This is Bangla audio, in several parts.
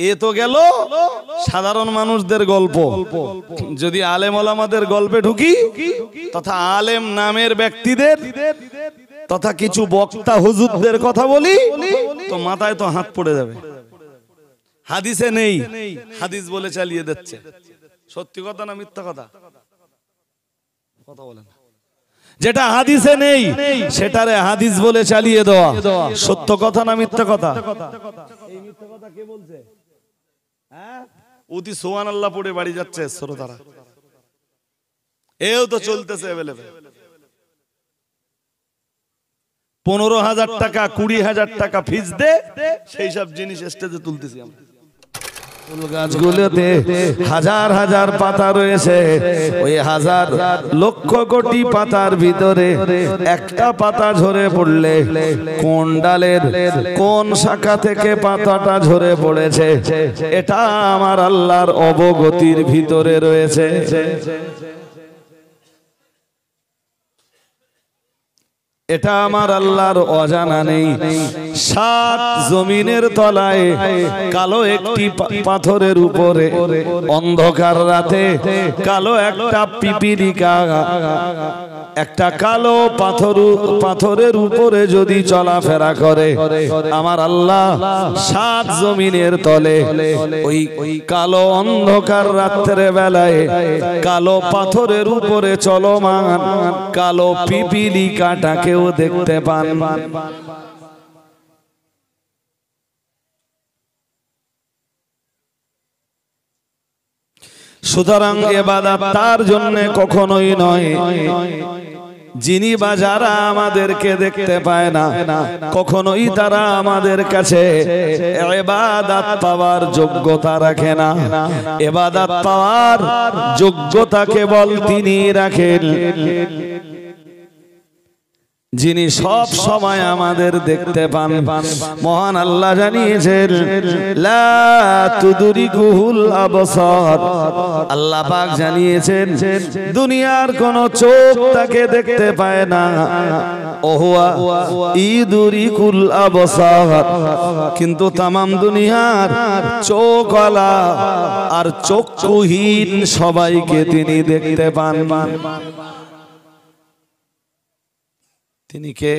এ তো গেল সাধারণ মানুষদের গল্প। যদি আলেম ওলামাদের গল্পে ঢুকি তথা আলেম নামের ব্যক্তিদের তথা কিছু বক্তা হুজুরদের কথা বলি তো মাথায় তো হাত পড়ে যাবে। হাদিসে নেই, হাদিস বলে চালিয়ে দিচ্ছে। সত্যি কথা না মিথ্যা কথা? কথা বলেন। যেটা হাদিসে নেই সেটারে হাদিস বলে চালিয়ে দেওয়া সত্য কথা না মিথ্যা কথা? এই মিথ্যা কথা কে বলছে? হ্যাঁ, উতি সুবহানাল্লাহ পড়ে বাড়ি যাচ্ছে শ্রোতারা। এও তো চলতেছে अवेलेबल। 15,000 টাকা 20,000 টাকা ফিস দে সেই সব জিনিস স্টেজে তুলতেছি আমরা। ফুল গাছগুলোতে হাজার হাজার পাতা রয়েছে, ওই হাজার লক্ষ কোটি পাতার ভিতরে একটা পাতা ঝরে পড়লে কোন ডালের কোন শাখা থেকে পাতাটা ঝরে পড়েছে এটা আমার আল্লাহর অবগতির ভিতরে রয়েছে। এটা আমার আল্লাহর অজানা নেই। সাত জমিনের তলায় কালো একটি পাথরের উপরে অন্ধকার রাতে কালো একটা পিপিলিকা একটা কালো পাথরের উপরে যদি চলাফেরা করে, আমার আল্লাহ সাত জমিনের তলে ওই কালো অন্ধকার রাত্রে বেলায় কালো পাথরের উপরে চলমান কালো পিপিলিকাটাকেও দেখতে পান। সুতরাং ইবাদত তার জন্য কখনোই নয় যিনি বা যারা আমাদেরকে দেখতে পায় না, কখনোই তারা আমাদের কাছে ইবাদত পাওয়ার যোগ্যতা রাখে না। ইবাদত পাওয়ার যোগ্যতা কেবল তিনি রাখেন যিনি সব সময় আমাদের দেখতে পান। মহান আল্লাহ জানিয়েছেন লা তুদরিকুহুল আবসার। আল্লাহ পাক জানিয়েছেন দুনিয়ার কোন চোখ তাকে দেখতে পায় না। ওহুয়া ইদুরিকুল আবসার, কিন্তু তামাম দুনিয়ার চোখওয়ালা আর চক্ষুহীন সবাইকে তিনি দেখতে পান। তিনি কে?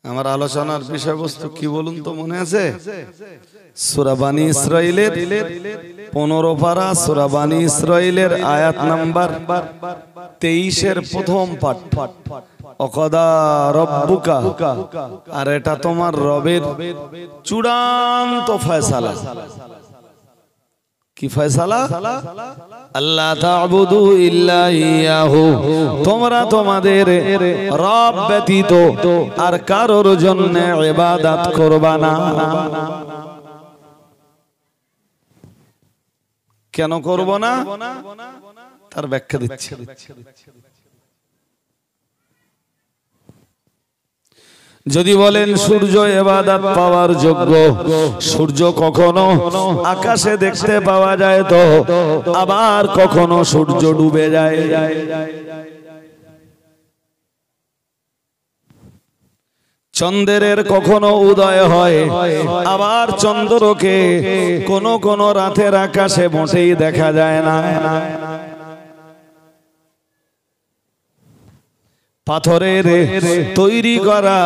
আমার আলোচনার বিষয়বস্তু কি বলুন তো, মনে আছে? সূরা বানী ইসরাঈলের 15 পারা, সূরা বানী ইসরাঈলের আয়াত নাম্বার 23-এর প্রথম পাঠ। অকদা রব্বুকা, আর এটা তোমার রবের চূড়ান্ত ফয়সালা। কি ফয়সালা? আল্লাহ তা'বুদু ইল্লা ইয়াহু, তোমরা তোমাদের রব ব্যতীত আর কারোর জন্য ইবাদত করবা না। কেন করব না তার ব্যাখ্যা দিচ্ছি। যদি বলেন সূর্য ইবাদত পাওয়ার যোগ্য, সূর্য কখনো আকাশে দেখতে পাওয়া যায় তো আবার কখনো সূর্য ডুবে যায়। চন্দ্রের কখনো উদয় হয়, আবার চন্দ্রকে কোন কোন রাতের আকাশে মোটেই দেখা যায় না। পাথরের তৈরি করা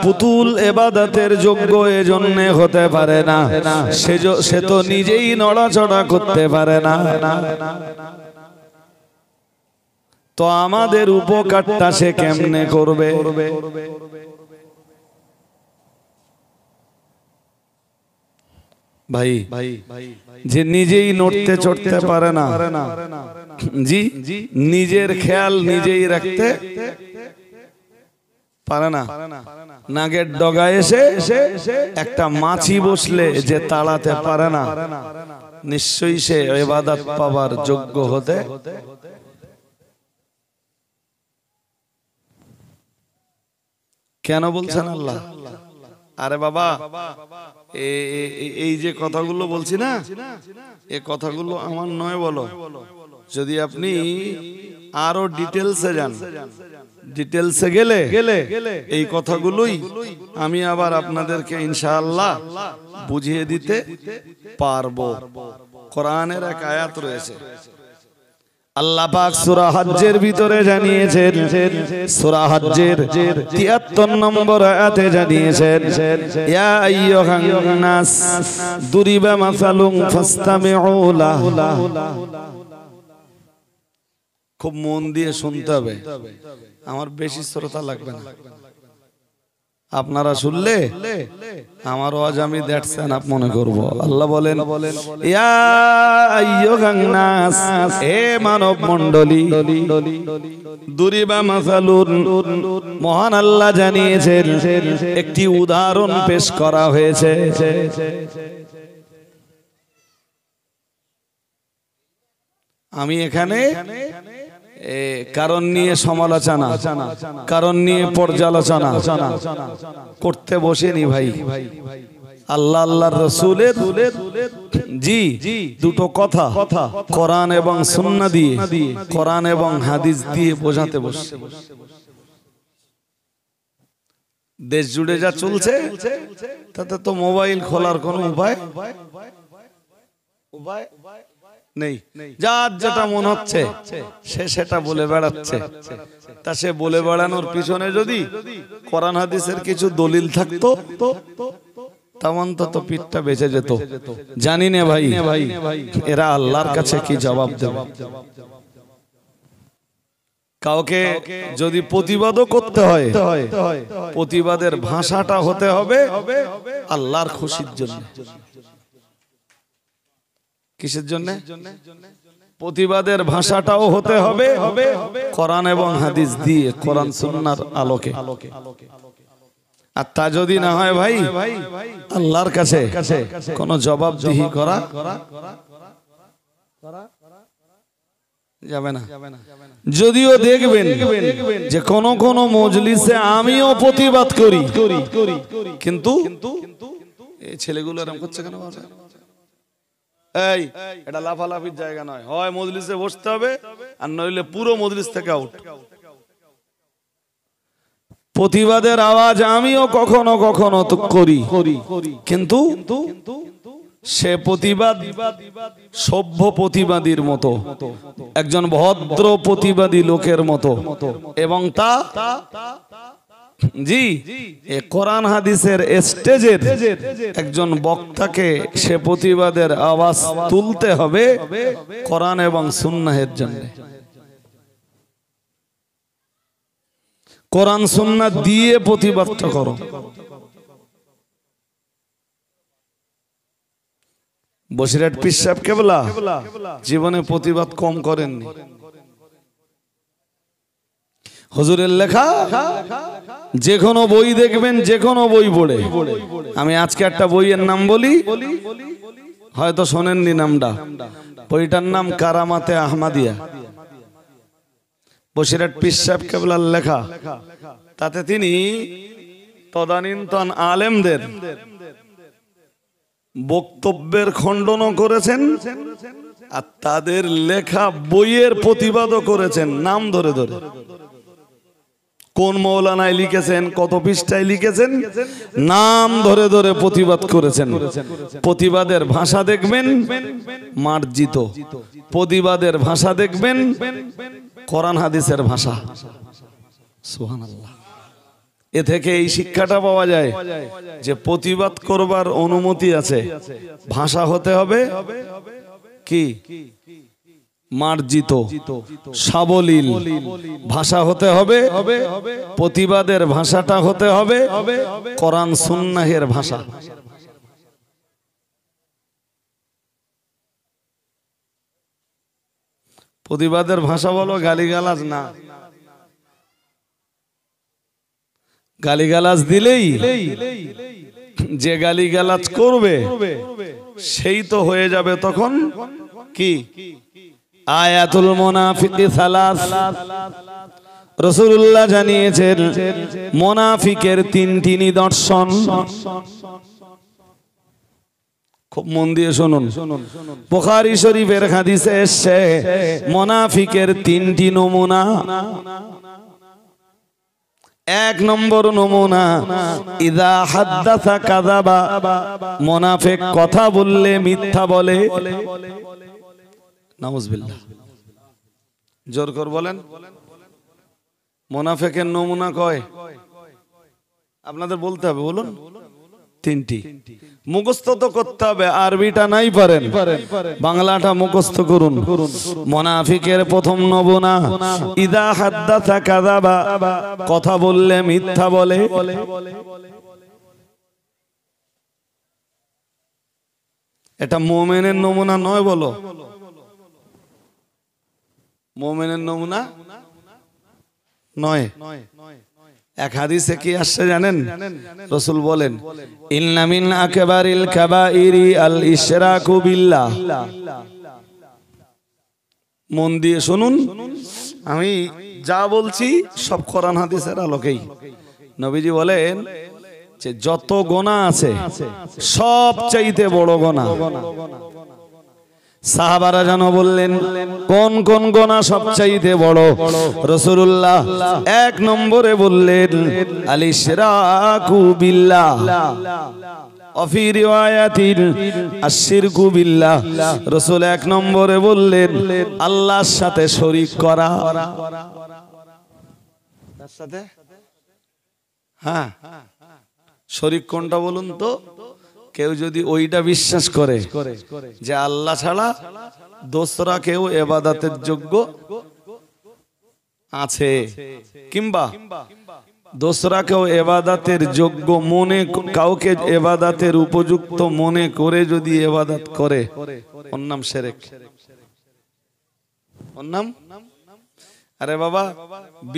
পুতুল ইবাদতের যোগ্য এজন্য হতে পারে না, সে তো নিজেই নড়াচড়া করতে পারে না। তো আমাদের উপকারটা সে কেমনে করবে? ভাই যে নিজেই নড়তে চড়তে পারে না, জি নিজের খেয়াল নিজেই রাখতে পারে না, নাগের ডগায় এসে একটা মাছি বসলে যে তাড়াতে পারে না, নিশ্চয়ই সে ইবাদত পাওয়ার যোগ্য হতে। কেন বলছেন আল্লাহ? আরে বাবা, এই যে কথাগুলো বলছি না, এই কথাগুলো আমার নয় বলো। যদি আপনি আরো ডিটেলসে যান, ডিটেলসে গেলে এই কথাগুলোই আমি আবার আপনাদেরকে ইনশাআল্লাহ বুঝিয়ে দিতে পারবো। কোরআনের এক আয়াত রয়েছে, আল্লাহ পাক সূরা হজ্জের ভিতরে জানিয়েছেন, সূরা হজ্জের ৭৩ নম্বর আয়াতে জানিয়েছেন, ইয়া আইয়ুহান নাস দুরিবা মাসালুন ফাসতামিউ লাহু। খুব মন দিয়ে শুনতে হবে, আমার বেশি শ্রোতা লাগবে না, আপনারা শুনলে আমার ওয়াজ আমি দ্যাটসেন আপ মনে করব। আল্লাহ বলেন, ইয়া আইয়ুহান নাস, হে মানব মণ্ডলী, দুরিবা মাসালুন, মহান আল্লাহ জানিয়েছেন, একটি উদাহরণ পেশ করা হয়েছে। আমি এখানে কারণ নিয়ে সমালোচনা, কারণ নিয়ে পর্যালোচনা করতে বসেনি ভাই। আল্লাহ আল্লাহর রাসূলের জি দুটো কথা কোরআন এবং সুন্নাহ দিয়ে, কোরআন এবং হাদিস দিয়ে বোঝাতে বসে। দেশ জুড়ে যা চলছে তাতে তো মোবাইল খোলার কোনো উপায় নেই, যার যেটা মনে হচ্ছে সে সেটা বলে বেড়াচ্ছে। তা সে বলে বেড়ানোর পিছনে যদি কোরআন হাদিসের কিছু দলিল থাকতো তেমন তো পিঠটা বেঁচে যেত। জানি না ভাই এরা আল্লাহর কাছে কি জবাব দেবে। কাউকে যদি প্রতিবাদও করতে হয়, প্রতিবাদের ভাষাটা হতে হবে আল্লাহর খুশির জন্য। কিসের জন্য? প্রতিবাদের ভাষাটাও হতে হবে কোরআন এবং হাদিস দিয়ে, কোরআন সুন্নাহর আলোকে। আর তা যদি না হয় ভাই, আল্লাহর কাছে কোনো জবাবদিহি করা যাবে না। যদিও দেখবেন যে কোন কোন মজলিসে আমিও প্রতিবাদ করি, কিন্তু এই ছেলেগুলো এরকম করছে কেন? এই এটা লাফালাফির জায়গা নয়, হয় মজলিসে বসতে হবে আর নইলে পুরো মজলিস থেকে আউট। প্রতিবাদের আওয়াজ আমিও কখনো কখনো তো করি, কিন্তু সে প্রতিবাদ সভ্য প্রতিবাদীর মতো, একজন ভদ্র প্রতিবাদী লোকের মতো, এবং তা জি কোরআন হাদিসের স্টেজের একজন বক্তাকে সে প্রতিবাদের আওয়াজ তুলতে হবে কোরআন এবং সুন্নাহের জন্য। কোরআন সুন্নাহ দিয়ে প্রতিবাদটা করো। বসিরহাট পীর সাহেব কেবলা জীবনে প্রতিবাদ কম করেননি। হুজুরের লেখা যে কোনো বই দেখবেন, যে কোনো বই পড়ে, আমি আজকে একটা বইয়ের নাম বলি, হয়তো শোনেননি নামটা, বইটার নাম কারামাতে আহমদিয়া, বসিরহাট পীর সাহেব কেবলার লেখা। তাতে তিনি তদানীন্তন আলেমদের বক্তব্যের খণ্ডনও করেছেন আর তাদের লেখা বইয়ের প্রতিবাদও করেছেন, নাম ধরে ধরে। কোন মৌলানায় লিখেছেন, কত পৃষ্ঠায় লিখেছেন, নাম ধরে ধরে প্রতিবাদ করেছেন। প্রতিবাদের ভাষা দেখবেন মার্জিত, প্রতিবাদের ভাষা দেখবেন কোরআন হাদিসের ভাষা। সুবহানাল্লাহ। এ থেকে এই শিক্ষাটা পাওয়া যায় যে প্রতিবাদ করবার অনুমতি আছে, ভাষা হতে হবে কি মার্জিত, সাবলীল ভাষা হতে হবে, প্রতিবাদের ভাষাটা হতে হবে কোরআন সুন্নাহের ভাষা। প্রতিবাদের ভাষা বলো গালিগালাজ না, গালিগালাজ দিলেই যে গালিগালাজ করবে সেই তো হয়ে যাবে তখন কি আয়াতুল মুনাফিকি সালাস। রাসূলুল্লাহ জানিয়েছেন মুনাফিকের তিনটি নিদর্শন। খুব মন দিয়ে শুনুন, বুখারী শরীফের হাদিসে এসেছে মুনাফিকের তিনটি নমুনা। এক নম্বর নমুনা, ইযা হাদ্দাসা কাযাবা, মুনাফিক কথা বললে মিথ্যা বলে। নাউযুবিল্লাহ, জোর করে বলেন। মুনাফিকের নমুনা কয়? আপনাদের বলতে হবে, বলুন। তিনটি। মুখস্থ তো করতে হবে, আরবিটা নাই পারেন, বাংলাটা মুখস্থ করুন। মুনাফিকের প্রথম নমুনা, ইযা হাদ্দাসা কাযাবা, কথা বললে মিথ্যা বলে। এটা মুমিনের নমুনা নয়, বলো। মুমিনের নমুনা নয়। এক হাদিসে কি আসছে জানেন? রাসূল বলেন, ইন্না মিন আকবারিল কাবাইরি আল ইশরাকু বিল্লাহ। মন দিয়ে শুনুন, আমি যা বলছি সব কোরআন হাদিসের আলোকেই। নবীজি বলেন যে যত গুনাহ আছে সবচাইতে বড় গুনাহ। সাহাবারা যেন বললেন, কোন কোন গুনাহ সবচাইতে বড়? রাসূলুল্লাহ এক নম্বরে বললেন, আল ইশরাকু বিল্লাহ, অফি রিওয়ায়াতিন আশিরকু বিল্লাহ। রাসূল এক নম্বরে বললেন, আল্লাহর সাথে শরীক করা। তার সাথে, হ্যাঁ, শরীক কোনটা বলুন তো? কেউ যদি ওইটা বিশ্বাস করে যে আল্লাহ ছাড়া দোসরা কেউ ইবাদতের যোগ্য আছে, কিংবা দোসরা কেউ ইবাদতের যোগ্য মনে, কাউকে ইবাদতের উপযুক্ত মনে করে যদি ইবাদত করে, ওর নাম শিরক। ওর নাম, আরে বাবা,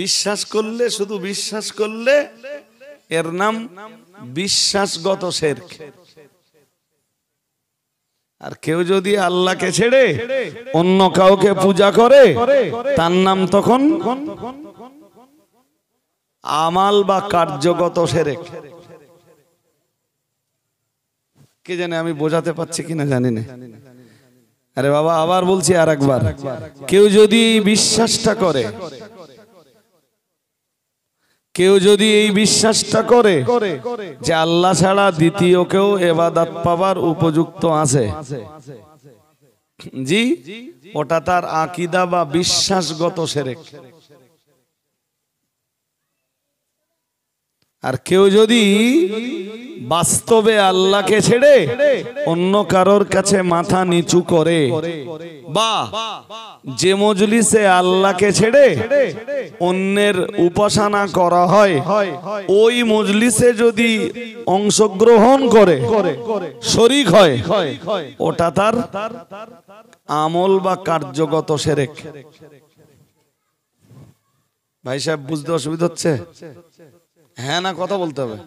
বিশ্বাস করলে, শুধু বিশ্বাস করলে এর নাম বিশ্বাসগত শিরক। আর কেউ যদি আল্লাহকে ছেড়ে অন্য কাউকে পূজা করে, তার নাম তখন আমাল বা কার্যগত শিরক। কে জানে আমি বোঝাতে পারছি কিনা জানি না। আরে বাবা, আবার বলছি আরেকবার, কেউ যদি বিশ্বাসটা করে, কেউ যদি এই বিশ্বাসটা করে যে আল্লাহ ছাড়া দ্বিতীয় কেউ ইবাদত পাবার উপযুক্ত আছে, জি, ওটা তার আকীদা বা বিশ্বাসগত শিরক। আর কেউ যদি বাস্তবে আল্লাহকে ছেড়ে অন্য কারোর কাছে মাথা নিচু করে, বা যে মজলিসে আল্লাহকে ছেড়ে অন্যের উপাসনা করা হয়, ওই মজলিসে যদি অংশগ্রহণ করে, শরীক হয়, ওটা তার আমল বা কার্যগত শিরক। ভাই সাহেব, বুঝতে অসুবিধা হচ্ছে? হ্যাঁ না কথা বলতে হবে।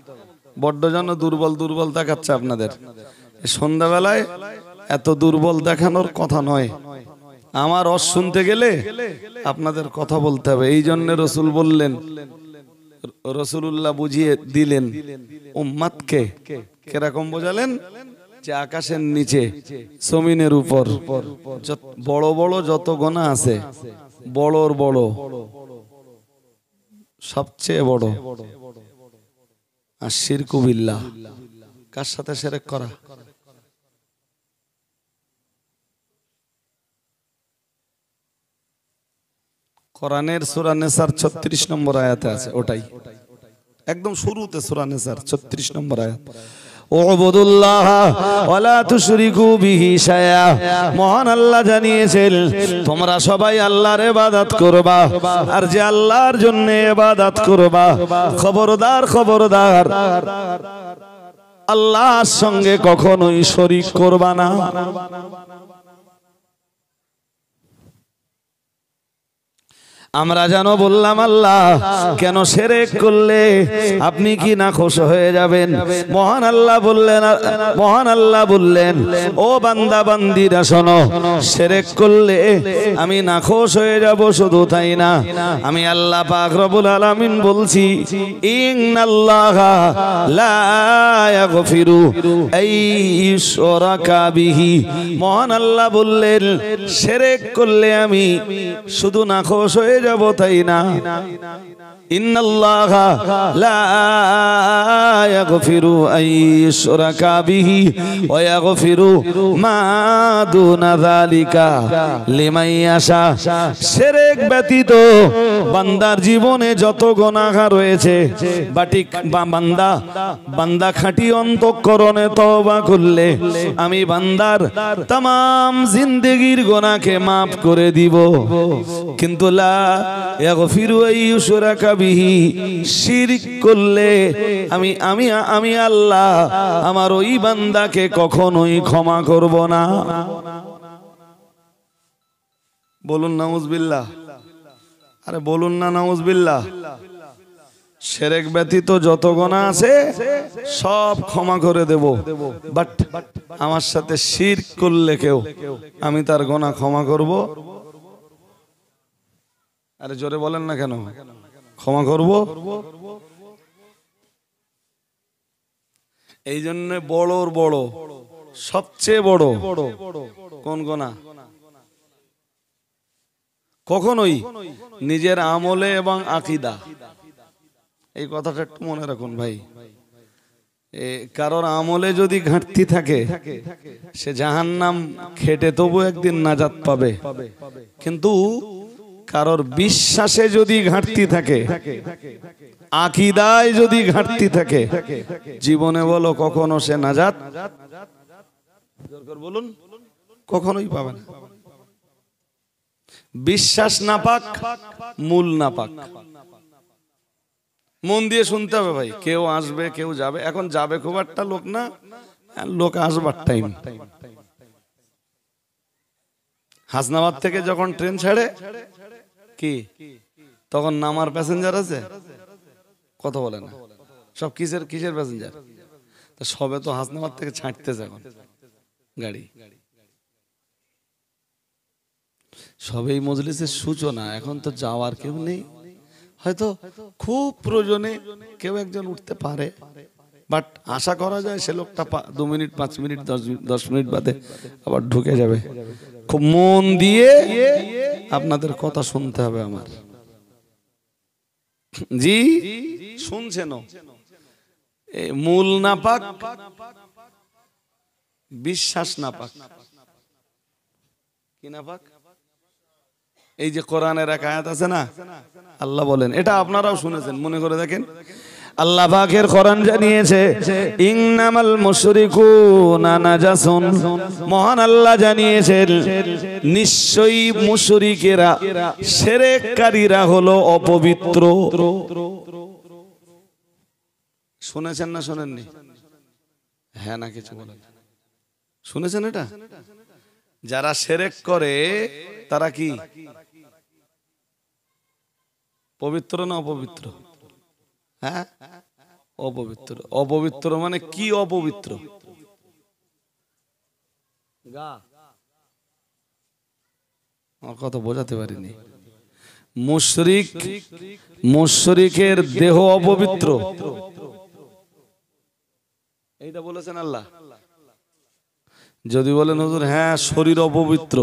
বড্ড যেন দুর্বল দুর্বল দেখাচ্ছে আপনাদের। সন্ধ্যাবেলায় এত দুর্বল দেখানোর কথা নয়। আমার রস শুনতে গেলে আপনাদের কথা বলতে হবে। এই জন্য রাসূল বললেন, রাসূলুল্লাহ বুঝিয়ে দিলেন উম্মতকে। কিরকম বোঝালেন? যে আকাশের নিচে, জমিনের উপর বড় বড় যত গুনাহ আছে, বড়র বড়, সবচেয়ে বড় আশিরকু বিল্লাহ। কার সাথে শিরক করা? কোরআনের সূরা নিসার 36 নম্বর আয়াতে আছে, ওটাই একদম শুরুতে সূরা নিসার 36 নম্বর আয়াত। উবুদুল্লাহ ওয়ালা তুশরিকু বিহি শাইআ। মহান আল্লাহ জানিয়েছেন, তোমরা সবাই আল্লাহর ইবাদত করবা, আর যে আল্লাহর জন্য ইবাদত করবা, খবরদার খবরদার আল্লাহর সঙ্গে কখনোই শরীক করবা না। আমরা জানো বললাম আল্লাহ কেন শিরক করলে আপনি কি নাখোশ হয়ে যাবেন? মহান আল্লাহ বললেন, ও বান্দা বান্দিরা শোনো, শিরক করলে আমি নাখোশ হয়ে যাব। শুধু তাই না, আমি আল্লাহ পাক রব্বুল আলামিন বলছি, ইন্নাল্লাহা লা ইয়াগফিরু আইয়ুশরাকা বিহি। মহান আল্লাহ বললেন, শিরক করলে আমি শুধু নাখোশ হয়ে যাব তাই না, ইন্নাল্লাহা লা ইয়াগফিরু আন ইউশরাকা বিহি ওয়া ইয়াগফিরু মা দুনা যালিকা লিমান ইয়াশা। শিরক ব্যতীত বান্দার জীবনে যত গুনাহ রয়েছে বান্দা খাঁটি অন্তঃকরণে তওবা করলে আমি বান্দার तमाम জিন্দেগীর গুনাহকে maaf করে দিব। কিন্তু লা ইয়াগফিরু আন ইউশরাকা বিহি, শিরক করলে আমি আল্লাহ আমার ওই বান্দাকে কখনোই ক্ষমা করব না। বলুন নাউজুবিল্লাহ, আরে বলুন না নাউজুবিল্লাহ। শিরক ব্যতীত যত গুনাহ আছে সব ক্ষমা করে দেব, বাট আমার সাথে শিরক করলে কেউ আমি তার গুনাহ ক্ষমা করব। আরে জোরে বলেন না কেন, ক্ষমা করব। এই জন্য বড়র বড়, সবচেয়ে বড় কোন গুনাহ? কখনোই নিজের আমলে এবং আকীদা, এই কথাটা একটু মনে রাখুন ভাই। কারোর আমলে যদি ঘাটতি থাকে সে জাহান্নাম খেটে তবু একদিন নাজাত পাবে, কিন্তু কারোর বিশ্বাসে যদি ঘাটতি থাকে, আকীদায় যদি ঘাটতি থাকে, জীবনে বলো কখনো সে নাজাত বলুন কখনোই পাবে না। বিশ্বাস নাপাক, মূল নাপাক। মন দিয়ে শুনতে হবে ভাই। কেউ আসবে কেউ যাবে, এখন যাবে খুব একটা লোক না, লোক আসবার টাইম। হাসনাবাদ থেকে যখন ট্রেন ছাড়ে কি তখন নামার প্যাসেঞ্জার আছে? কথা বলে না। সব কিসের প্যাসেঞ্জার? সবে তো হাসনাবাদ থেকে ছাড়তেছে এখন গাড়ি, সবেই মজলিসের সূচনা। এখন তো যাওয়ার কেউ নেই, হয়তো খুব প্রয়োজনে কেউ একজন উঠতে পারে, বাট আশা করা যায় সে লোকটা 2 মিনিট 5 মিনিট 10 মিনিট বাদে আবার ঢুকে যাবে। খুব মন দিয়ে আপনাদের কথা শুনতে হবে আমার। জি শুনছেন? মূল নাপাক, বিশ্বাস নাপাক। কি নাপাক? এই যে কোরআনের এক আয়াত আছে না, আল্লাহ বলেন, এটা আপনারাও শুনেছেন, মনে করে দেখেন। আল্লাহ পাকের কোরআন জানিয়েছে ইন্নামাল মুশরিকুনা নাজাসুন। মহান আল্লাহ জানিয়েছেন নিশ্চয়ই মুশরিকেরা, শিরককারীরা হলো অপবিত্র। শুনেছেন না শুনেননি? হ্যাঁ না কিছু বলেন। শুনেছেন এটা? যারা শিরক করে তারা কি পবিত্র না অপবিত্র? হ্যাঁ অপবিত্র। অপবিত্র মানে কি? অপবিত্র আমার কথা বোঝাতে পারিনি। মুশরিকের দেহ অপবিত্র, এইটা বলেছেন আল্লাহ। যদি বলেন হুজুর হ্যাঁ শরীর অপবিত্র,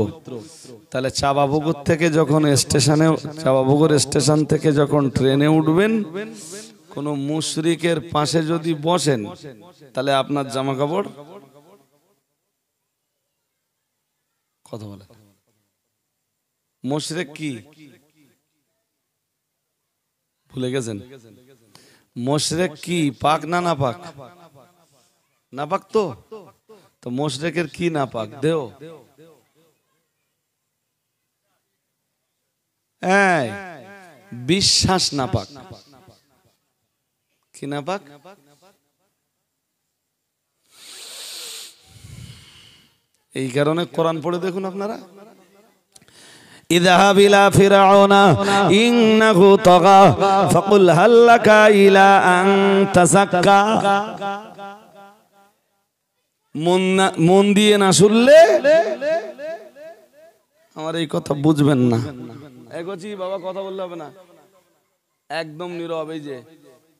তাহলে চাঁপাপুকুর থেকে যখন চাঁপাপুকুর স্টেশন থেকে যখন ট্রেনে উঠবেন, কোন মুশরিকের পাশে যদি বসেন তাহলে আপনার জামা কাপড় কথা বলে। মুশরিক কি ভুলে গেছেন? মুশরিক কি পাক না নাপাক? নাপাক তো। তো মুশরিকের কি নাপাক? দেহ। বিশ্বাস নাপাক। কি নাপাক? এই কারণে কোরআন পড়ে দেখুন আপনারা। اذهب إلى فرعون إنه طغى فقل هل لك إلى أن تزكى। মন দিয়ে না শুনলে আমার এই কথা বুঝবেন না। এগোছি বাবা, কথা বললে হবে না, একদম নীরব।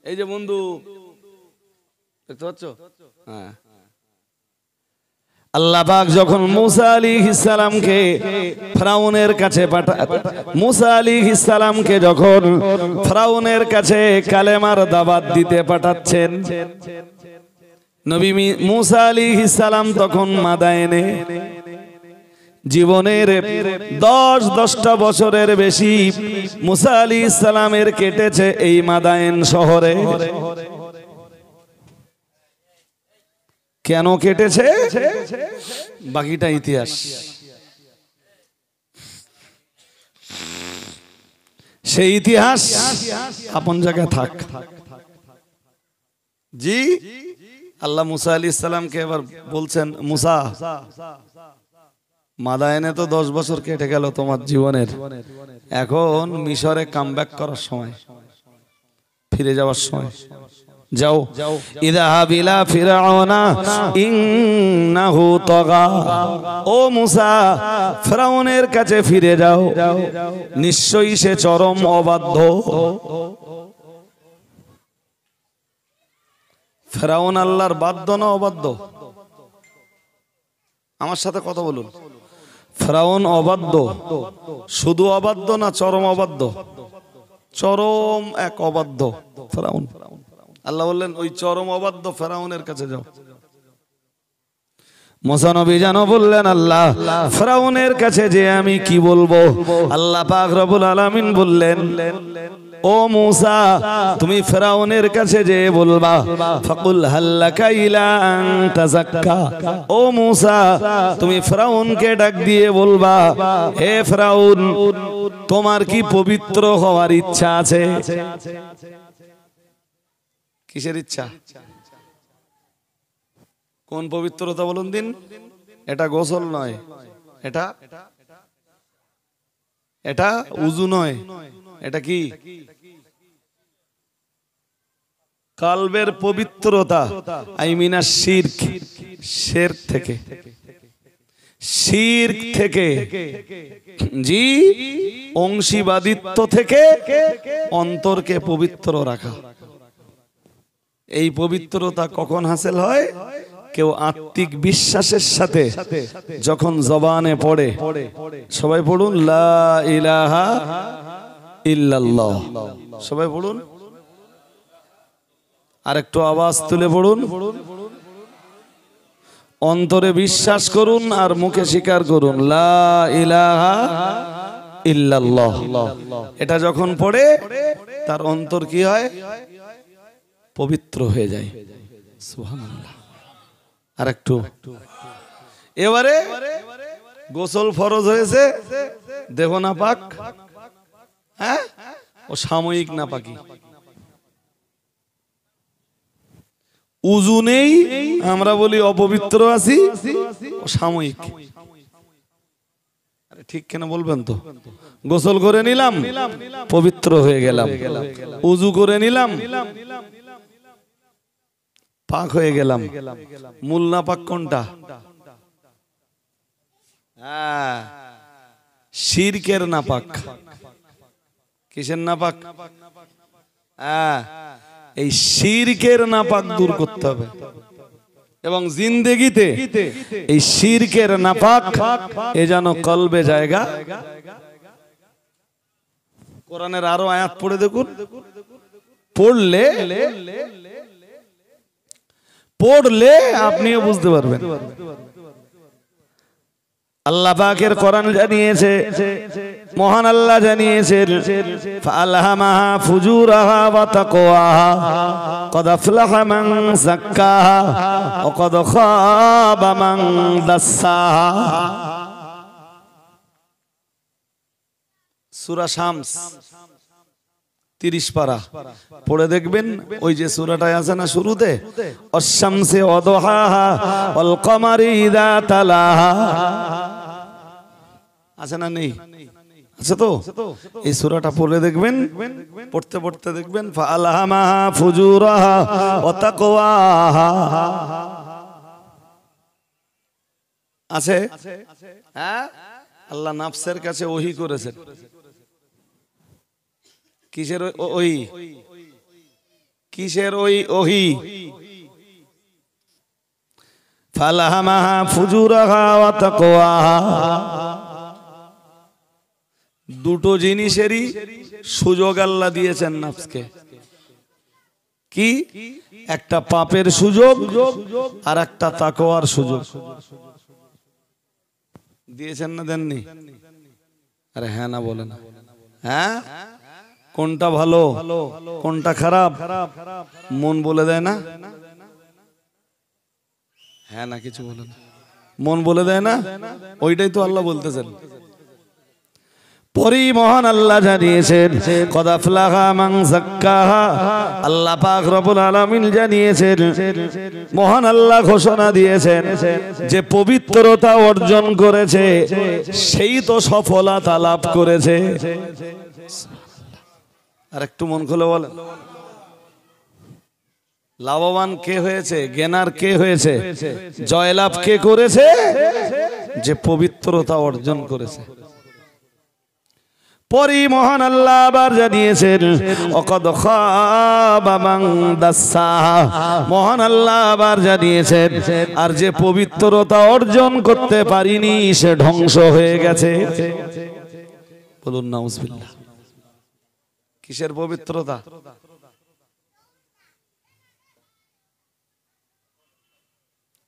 এই যে বন্ধু দেখতে পাচ্ছ? হ্যাঁ, আল্লাহ পাক যখন মুসা আলাইহিস সালামকে ফিরাউনের কাছে মুসা আলাইহিস সালামকে যখন ফিরাউনের কাছে কালেমার দাওয়াত দিতে পাঠাচ্ছেন, নবী মুসা আলাইহিস সালাম তখন মাদায়েনে জীবনের 10টা বছরের বেশি মুসা আলাইহিস সালামের কেটেছে এই মাদায়েন শহরে। কেন কেটেছে বাকিটা ইতিহাস। সেই ইতিহাস আপন জায়গায় থাক। জি আল্লাহ মুসা আলাইহিস সালামকে এবার বলছেন, মুসা মাদায়েনে তো 10 বছর কেটে গেল তোমার জীবনের, এখন মিশরে কামব্যাক করার সময়, ফিরে যাওয়ার সময়। যাও, ইযহাব ইলা ফিরআউনা ইন্নাহু তাগা। ও মুসা, ফিরআউনের কাছে ফিরে যাও, নিশ্চয়ই সে চরম অবাধ্য। ফিরআউন আল্লাহর বাধ্য না অবাধ্য? আমার সাথে কথা বলুন। ফিরআউন অবাধ্য, শুধু অবাধ্য না চরম অবাধ্য? চরম এক অবাধ্য ফিরআউন। আল্লাহ বললেন ওই চরম অবাধ্য ফিরআউনের কাছে যাও। মুসা নবী যেন বললেন, আল্লাহ ফিরআউনের কাছে যে আমি কি বলবো? আল্লাহ পাক রব্বুল আলামিন বললেন, ও মুসা তুমি ফিরআউনের কাছে যে বলবা, ফাকুল হাল্লাকা ইলা আন তাযাক্কা। ও মুসা তুমি ফিরআউনকে ডাক দিয়ে বলবা, হে ফিরআউন তোমার কি পবিত্র হওয়ার ইচ্ছা আছে? কিসের ইচ্ছা? কোন পবিত্রতা বলুন দিন? এটা গোসল নয়, এটা উযু নয়, এটা কি? কালবের পবিত্রতা। আইমিনা শিরক, শিরক থেকে, শিরক থেকে, জি অংশীবাদিত্ব থেকে অন্তরকে পবিত্র রাখা। এই পবিত্রতা কখন হাসিল হয়? কেউ আত্মিক বিশ্বাসের সাথে যখন জবানে পড়ে, সবাই পড়ুন লা ইলাহা ইল্লাল্লাহ, সবাই পড়ুন, আর একটু আওয়াজ তুলে পড়ুন। অন্তরে বিশ্বাস করুন আর মুখে স্বীকার করুন লা ইলাহা ইল্লাল্লাহ। এটা যখন পড়ে তার অন্তর কি হয়? পবিত্র হয়ে যায়। সুবহানাল্লাহ। আর একটু, এবারে গোসল ফরজ হয়েছে, দেহ না পাক, হ্যাঁ ও সাময়িক না পাকি। উযু নেই, আমরা বলি অপবিত্র আছি, ও সাময়িক। আরে ঠিক কেন বলবেন তো? গোসল করে নিলাম, পবিত্র হয়ে গেলাম। উযু করে নিলাম, পাক হয়ে গেলাম। মূল না পাক কোনটা? হ্যাঁ, শিরকের না পাক। কিসের না পাক? হ্যাঁ, এই শিরকের না পাক দূর করতে হবে, এবং জিন্দেগিতে এই শিরকের না পাক এ যেন কলবে জায়গা। কোরআনের আরো আয়াত পড়ে দেখুন, পড়লে আপনিও বুঝতে পারবেন। আল্লাহ পাকের কোরআন জানিয়েছে, মহান আল্লাহ জানিয়েছেন, ফাআলহামাহা ফুজুরাহা ওয়া তাকওয়াহা ক্বাদ আফলাহা মান যাক্কাহা ওয়া ক্বাদ খাবা মান দাসসাহা। সূরা শামস 30 পারা পড়ে দেখবেন, ওই যে সূরাটায় আছে না শুরুতে, আশ-শামসি ওয়া দুহাহা ওয়াল কমারি ইযা তালাহা, আছে না? নেই? আছে তো? এই সূরাটা পড়ে দেখবেন, পড়তে পড়তে দেখবেন ফাআলহামাহা ফুজুরাহা ওয়া তাকওয়াহা। আছে? হ্যাঁ, আল্লাহ নাফসের কাছে ওহী করেছেন। কিসের ওহী? কিসের ওহী? ফালাহামাহা ফুজুরাহা ওয়া তাকওয়াহা। দুটো জিনিসেরই সুযোগ আল্লাহ দিয়েছেন নফসকে। কি? একটা পাপের সুযোগ আর একটা তাকওয়ার সুযোগ দিয়েছেন না দেননি? আরে হ্যাঁ না বলে না। হ্যাঁ, কোনটা ভালো কোনটা খারাপ মন বলে দেয় না? হ্যাঁ না কিছু বলে না, মন বলে দেয় না? ওইটাই তো আল্লাহ বলতেছেন। পরি মহান আল্লাহ জানিয়েছেন কদ আফলাহা মান যাক্কাহা। আল্লাহ পাক রব্বুল আলামিন জানিয়েছেন, মহান আল্লাহ ঘোষণা দিয়েছেন যে পবিত্রতা অর্জন করেছে সেই তো সফলতা লাভ করেছে। আর একটু মন খুলে বলেন, লাভবান কে হয়েছে? জ্ঞানার কে হয়েছে? জয়লাভ কে করেছে? যে পবিত্রতা অর্জন করেছে। পরি মহান আল্লাহ আবার জানিয়েছেন অকদ খাবা মান দাসসাহা। মহান আল্লাহ আবার জানিয়েছেন আর যে পবিত্রতা অর্জন করতে পারিনি সে ধ্বংস হয়ে গেছে। বলুন নাউজুবিল্লাহ। কিসের পবিত্রতা?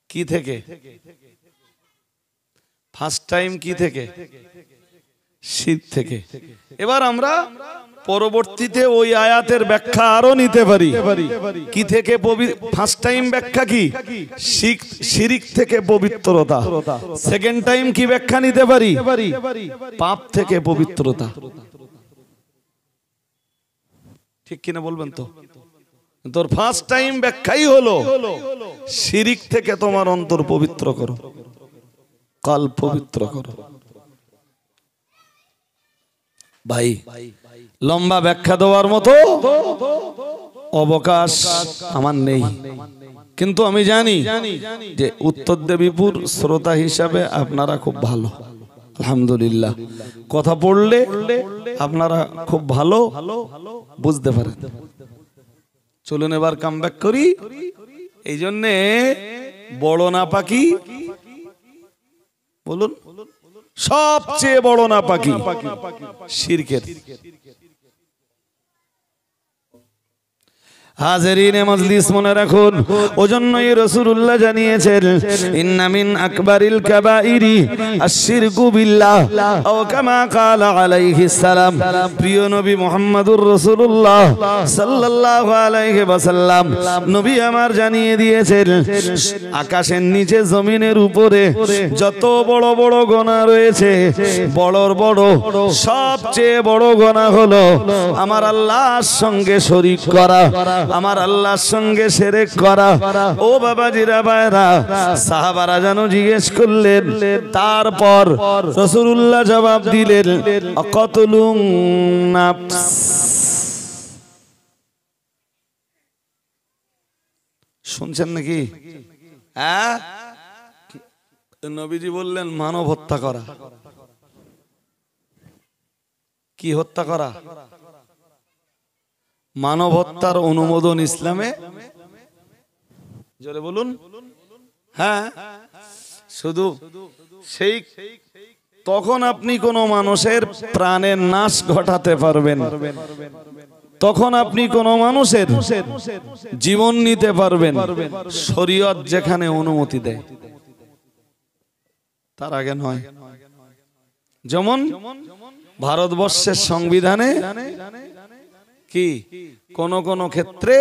কি থেকে? ফার্স্ট টাইম কি থেকে? শীত থেকে। এবার আমরা পরবর্তীতে ওই আয়াতের ব্যাখ্যা আরো নিতে পারি। কি থেকে? ফার্স্ট টাইম ব্যাখ্যা কি? শিরিক থেকে পবিত্রতা। সেকেন্ড টাইম কি ব্যাখ্যা নিতে পারি? পাপ থেকে পবিত্রতা। ঠিক কিনা বলবেন তো? তোর ফার্স্ট টাইম ব্যাখ্যাই হলো শিরিক থেকে তোমার অন্তর পবিত্র করো, কাল পবিত্র করো। ভাই, লম্বা ব্যাখ্যা দেওয়ার মতো অবকাশ আমার নেই, কিন্তু আমি জানি যে উত্তর দেবীপুর শ্রোতা হিসাবে আপনারা খুব ভালো, আলহামদুলিল্লাহ। কথা পড়লে আপনারা খুব ভালো বুঝতে পারেন। চলুন এবার কামব্যাক করি। এই জন্যে বড় নাপাকি, বলুন সবচেয়ে বড় নাপাকি শিরকের। হাজিরিনে মজলিস মনে রাখুন, ওজন্যই রাসূলুল্লাহ জানিয়েছেন ইন্না মিন আকবারিল কাবাইরি আশ-শিরকু বিল্লাহ আও কামা ক্বালা আলাইহিস সালাম। প্রিয় নবী মুহাম্মদুর রাসূলুল্লাহ সাল্লাল্লাহু আলাইহি ওয়াসাল্লাম নবী আমার জানিয়ে দিয়েছেন, আকাশের নিচে জমিনের উপরে যত বড় বড় গুনাহ রয়েছে, বড়র বড় সবচেয়ে বড় গুনাহ হলো আমার আল্লাহর সঙ্গে শরীক করা, আমার আল্লাহর সঙ্গে শিরক করা। ও বাবাজিরা ভাইরা, সাহাবারা যেন জিজ্ঞেস করলেন, তারপর রাসূলুল্লাহ জবাব দিলেন কতলুন নাফস। শুনছেন নাকি? হ্যাঁ, নবীজি বললেন মানব হত্যা করা। কি হত্যা করা? মানব হত্যার অনুমোদন ইসলামে, জোরে বলুন। হ্যাঁ, শুধু সেই তখন আপনি কোন মানুষের প্রাণের নাশ ঘটাতে পারবেন, তখন আপনি কোন মানুষের জীবন নিতে পারবেন শরীয়ত যেখানে অনুমতি দেয়, তার আগে নয়। যেমন ভারতবর্ষের সংবিধানে কি কোন কোন ক্ষেত্রে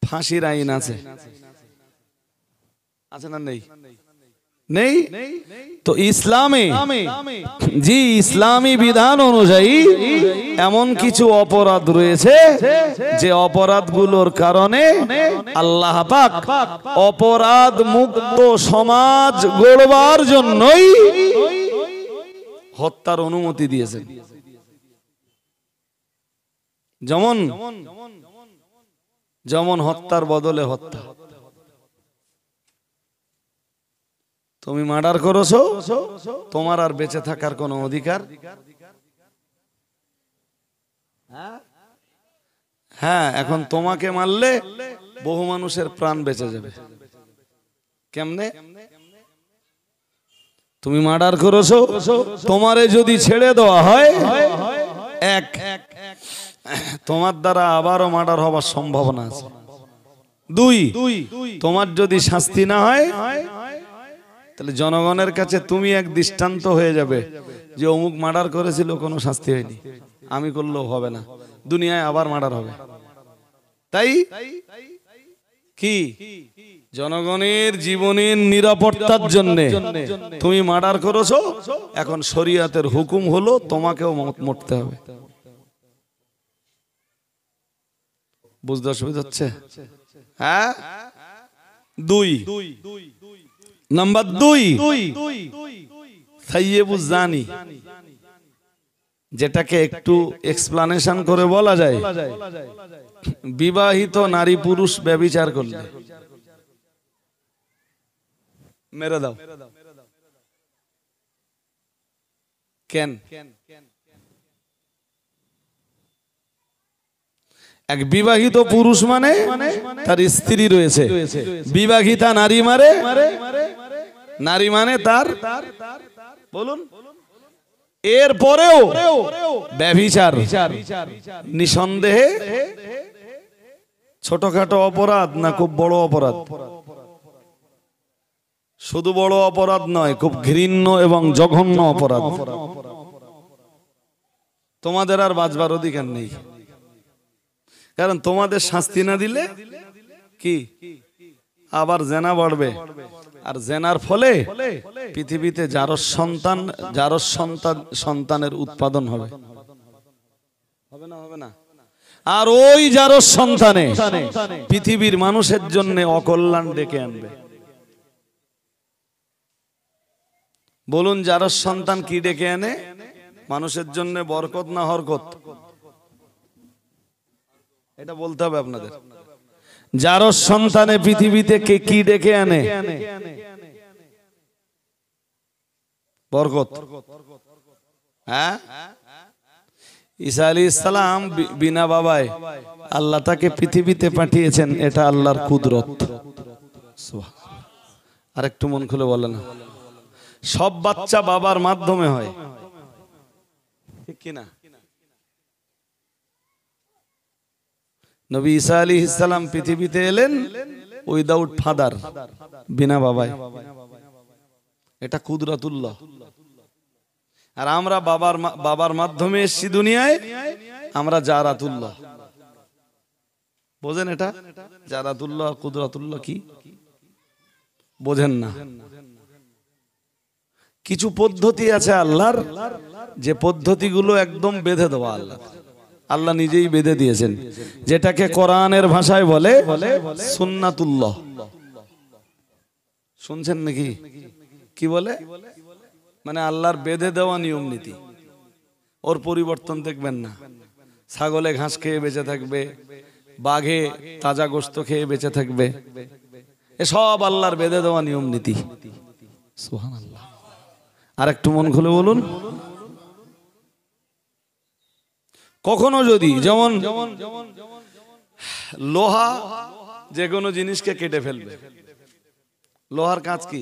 ফাঁসির আইন আছে, আছে না নেই? নেই তো ইসলামে জি ইসলামী বিধান অনুযায়ী এমন কিছু অপরাধ রয়েছে যে অপরাধগুলোর কারণে আল্লাহ পাক অপরাধ মুক্ত সমাজ গড়বার জন্যই হত্যার অনুমতি দিয়েছেন। যেমন যেমন হত্যার বদলে হত্যা। তুমি মার্ডার করেছো, তোমার আর বেঁচে থাকার কোনো অধিকার, হ্যাঁ এখন তোমাকে মারলে বহু মানুষের প্রাণ বেঁচে যাবে, কেমনে? তুমি মার্ডার করেছো, তোমারে যদি ছেড়ে দেওয়া হয়, এক, তোমার দ্বারা আবারও মার্ডার হবার সম্ভাবনা আছে। দুই, তোমার যদি শাস্তি না হয়, তাহলে জনগণের কাছে তুমি এক দৃষ্টান্ত হয়ে যাবে যে অমুক মার্ডার করেছিল, কোনো শাস্তি হয়নি, আমি করলেও হবে না, দুনিয়ায় আবার মার্ডার হবে। তাই কি জনগণের জীবনের নিরাপত্তার জন্য তুমি মার্ডার করেছো, এখন শরীয়তের হুকুম হলো তোমাকেও মরতে হবে। বুঝতে অসুবিধা হচ্ছে? হ্যাঁ। দুই, নাম্বার দুই, সাইয়েবুজ জানি, যেটাকে একটু এক্সপ্লানেশন করে বলা যায়, বিবাহিত নারী পুরুষ ব্যভিচার করলে মেরে দাও। কেন? এক বিবাহিত পুরুষ মানে তার স্ত্রী রয়েছে, বিবাহিতা নারী মারে, নারী মানে তার, বলুন, এরপরেও ব্যভিচার নিঃসন্দেহে ছোটখাটো অপরাধ না খুব বড় অপরাধ? শুধু বড় অপরাধ নয়, খুব ঘৃণ্য এবং জঘন্য অপরাধ। তোমাদের আর বাঁচবার অধিকার নেই, কারণ তোমাদের শাস্তি না দিলে কি আবার জেনা বাড়বে, আর জেনার ফলে পৃথিবীতে জারজ সন্তানের উৎপাদন হবে, হবে না? হবে না? আর ওই জারজ সন্তানে পৃথিবীর মানুষের জন্য অকল্যাণ ডেকে আনবে। বলুন, জারজ সন্তান কি ডেকে আনে? মানুষের জন্য বরকত না হরকত? এটা বলতে হবে আপনাদের। জারজ সন্তানে পৃথিবীতে কে কি ডেকে আনে? বরকত। হ্যাঁ, ঈসা আলাইহিস সালাম বিনা বাবায় আল্লাহ তাকে পৃথিবীতে পাঠিয়েছেন, এটা আল্লাহর কুদরত। আর একটু মন খুলে বলে না, সব বাচ্চা বাবার মাধ্যমে হয়, ঠিক কিনা? নবী ঈসা আলাইহিস সালাম পৃথিবীতে এলেন উইদাউট ফাদার, বিনা বাবায়, এটা কুদরতুল্লাহ। আর আমরা বাবার মাধ্যমে এসেছি দুনিয়ায়, আমরা জারাতুল্লাহ। বোঝেন এটা? জারাতুল্লাহ কুদরতুল্লাহ কি বোঝেন না? কিছু পদ্ধতি আছে আল্লাহর, যে পদ্ধতিগুলো একদম বেঁধে দেওয়া আল্লাহ, আল্লাহ নিজেই বেঁধে দিয়েছেন, যেটাকে কোরআনের ভাষায় বলে সুন্নাতুল্লাহ। শুনছেন নাকি? কি বলে? মানে আল্লাহর বেঁধে দেওয়া নিয়ম নীতি, ওর পরিবর্তন দেখবেন না। ছাগলে ঘাস খেয়ে বেঁচে থাকবে, বাঘে তাজা গোশত খেয়ে বেঁচে থাকবে, এসব আল্লাহর বেঁধে দেওয়া নিয়ম নীতি। সুবহানাল্লাহ। আর একটু মন খুলে বলুন, কখনো যদি যেমন লোহা যে কোনো জিনিসকে কেটে ফেলবে, লোহার কাজ কি?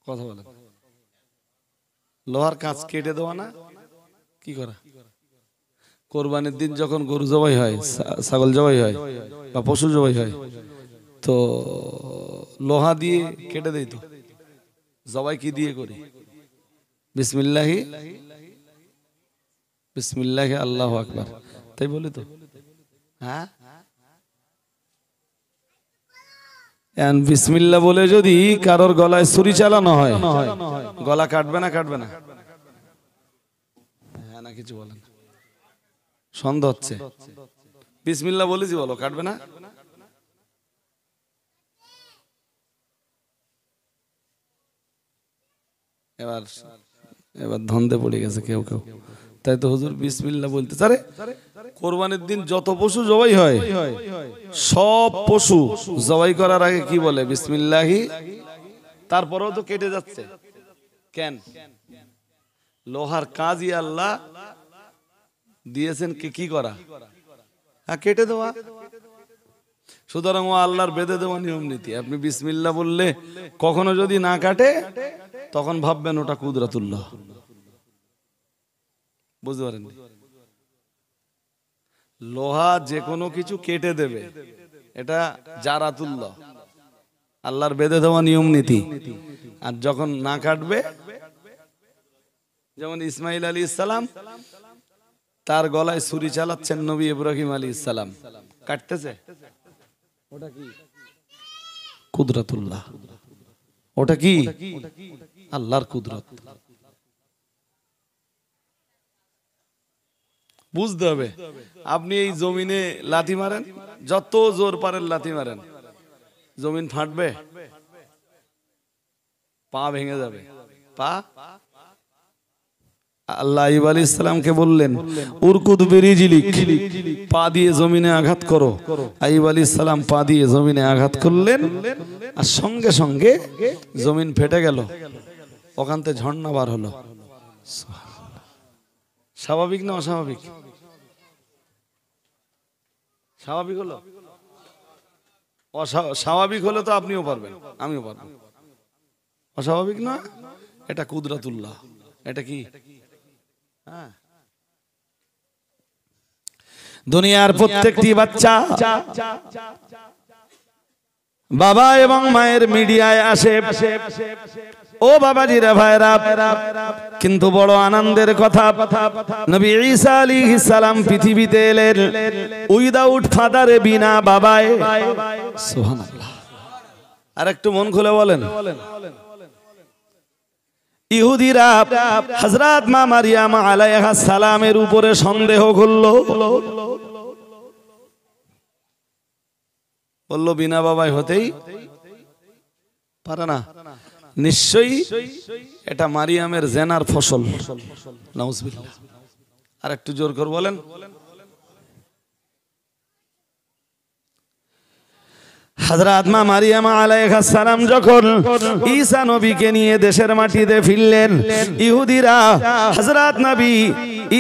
কথা বলে, লোহার কাজ কেটে দেওয়া না? কি করা? কোরবানির দিন যখন গরু জবাই হয়, ছাগল জবাই হয় বা পশু জবাই হয়, তো লোহা দিয়ে কেটে দেয়। তো জবাই কি দিয়ে করি? বিসমিল্লাহি বিসমিল্লাহি আল্লাহু আকবার, তাই বলি তো। হ্যাঁ, বিসমিল্লাহ বলে যদি কারোর গলায় ছুরি চালানো হয়, গলা কাটবে না? কাটবে না? হ্যাঁ না, কিছু বলেন, সন্দেহ হচ্ছে। বিসমিল্লাহ বলেছি, বলো, কাটবে না? এবার ধন্দে পড়ে গেছে কেউ কেউ, তাই তো হুজুর বিসমিল্লাহ বলতে। আরে কোরবানির দিন যত পশু জবাই হয়, সব পশু জবাই করার আগে কি বলে? বিসমিল্লাহি। তারপরেও তো কেটে যাচ্ছে কেন? লোহার কাজই আল্লাহ দিয়েছেন কি করা? হ্যাঁ, কেটে দেওয়া। সুতরাং ও আল্লাহর বেঁধে দেওয়া নিয়ম নীতি। আপনি বিসমিল্লাহ বললে কখনো যদি না কাটে তখন ভাববেন ওটা কুদরাতুল্লাহ। বুঝতে পারেন? লোহা যে কোনো কিছু কেটে দেবে, এটা জারাতুল্লাহ, আল্লাহর বেঁধে দেওয়া নিয়ম নীতি। আর যখন না কাটবে, যেমন ইসমাইল আলাইহিস সালাম তার গলায় ছুরি চালাচ্ছেন নবী ইব্রাহিম আলাইহিস সালাম, কাটতেছে, ওটা কি কুদরাতুল্লাহ, ওটা কি আল্লাহর কুদরত। বুঝতে হবে। আপনি এই জমিনে লাথি মারেন, যত জোর পারেন লাথি মারেন, জমিন ফাটবে, পা ভেঙে যাবে। পা আল্লাহ আইয়ুব আলাইহিস সালামকে বললেন উরকুদ বিরিজলিক, পা দিয়ে জমিনে আঘাত করো। আইয়ুব আলাইহিস সালাম পা দিয়ে জমিনে আঘাত করলেন, আর সঙ্গে সঙ্গে জমিন ফেটে গেল, ওখান থেকে ঝর্ণা বার হলো। স্বাভাবিক না অস্বাভাবিক? স্বাভাবিক হলো? স্বাভাবিক হলে তো আপনিও পারবেন, আমিও পারবো। অস্বাভাবিক না, এটা কুদরাতুল্লাহ। এটা কি? দুনিয়ার প্রত্যেকটি বাচ্চা বাবা এবং মায়ের মিডিয়ায় আসে। ও বাবাজিরা ভাইরা, কিন্তু বড় আনন্দের কথা, নবী ঈসা আলাইহিস সালাম পৃথিবীতে এলেন উইদাউট ফাদারে, বিনা বাবায়। সুবহানাল্লাহ। আর একটু মন খুলে বলেন। ইহুদিরা হযরত মা মারিয়াম আলাইহাস সালামের উপরে সন্দেহ করলো, বলল বিনা বাবায় হতেই পারে না, নিশ্চয়ই এটা মারিয়ামের জেনার ফসল। নাউজুবিল্লাহ। আর একটু জোর করে বলেন। হযরত মা মারিয়াম আলাইহিস সালাম যখন ঈসা নবীকে নিয়ে দেশের মাটিতে ফিরলেন, ইহুদিরা হযরত নবী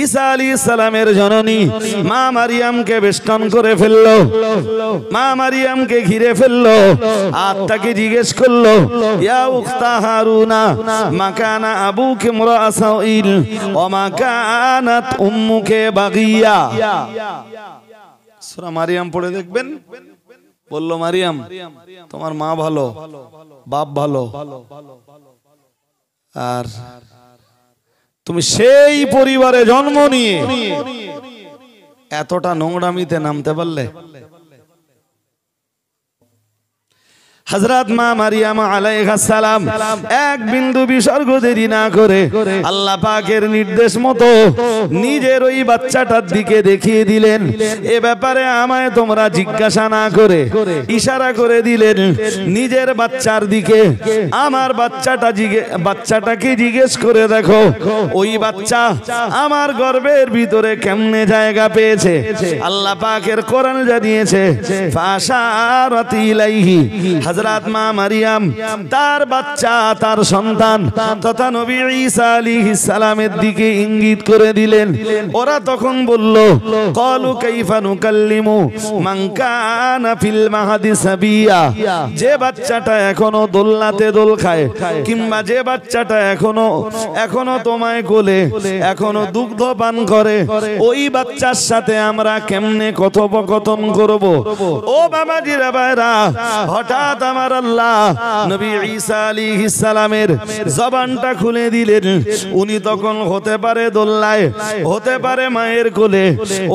ঈসা আলাইহিস সালামের জননী মা মারিয়ামকে বেষ্টন করে ফেললো, মা মারিয়ামকে ঘিরে ফেললো, আর তাকে জিজ্ঞেস করলো ইয়া উখতা হারুনা মা কানা আবুকে মুরাসাইল ওয়া মা কানাত উম্মুকে বাগিয়া। সূরা মারিয়াম পড়ে দেখবেন। বলল মারিয়াম তোমার মা ভালো, বাপ ভালো, আর তুমি সেই পরিবারে জন্ম নিয়ে এতটা নোংরামিতে নামতে পারলে। হযরত মা মারিয়াম আলাইহিস সালাম এক বিন্দু বিসর্গ দেরি না করে আল্লাহ পাকের নির্দেশ মতো নিজের ওই বাচ্চাটার দিকে দেখিয়ে দিলেন। এ ব্যাপারে আমায় তোমরা জিজ্ঞাসা না করে ইশারা করে দিলেন নিজের বাচ্চার দিকে। আমার বাচ্চাটাকে জিজ্ঞেস করে দেখো ওই বাচ্চা আমার গর্ভের ভিতরে কেমনে জায়গা পেয়েছে। আল্লাহ পাকের কোরআন জানিয়েছে ফাশারাত ইলাইহি, হযরত মা মারিয়াম তার বাচ্চা, তার সন্তান তথা নবী ঈসা আলাইহিস সালামের দিকে ইঙ্গিত করে দিলেন। ওরা তখন বলল ক্বালু কাইফা নুকাল্লিমু মান কানা ফিল মাহদি সাবিয়া, যে বাচ্চাটা এখনো দোলনাতে দোল খায়, কিংবা যে বাচ্চাটা এখনো তোমায় কোলে এখনো দুগ্ধ পান করে, ওই বাচ্চার সাথে আমরা কেমনে কথোপকথন করব। ও বাবাজিরা ভাইরা, হঠাৎ আমার আল্লাহ নবী ঈসা আলাইহিস সালামের জবানটা খুলে দিলেন। উনি তখন হতে পারে দোলনায়, হতে পারে মায়ের কোলে,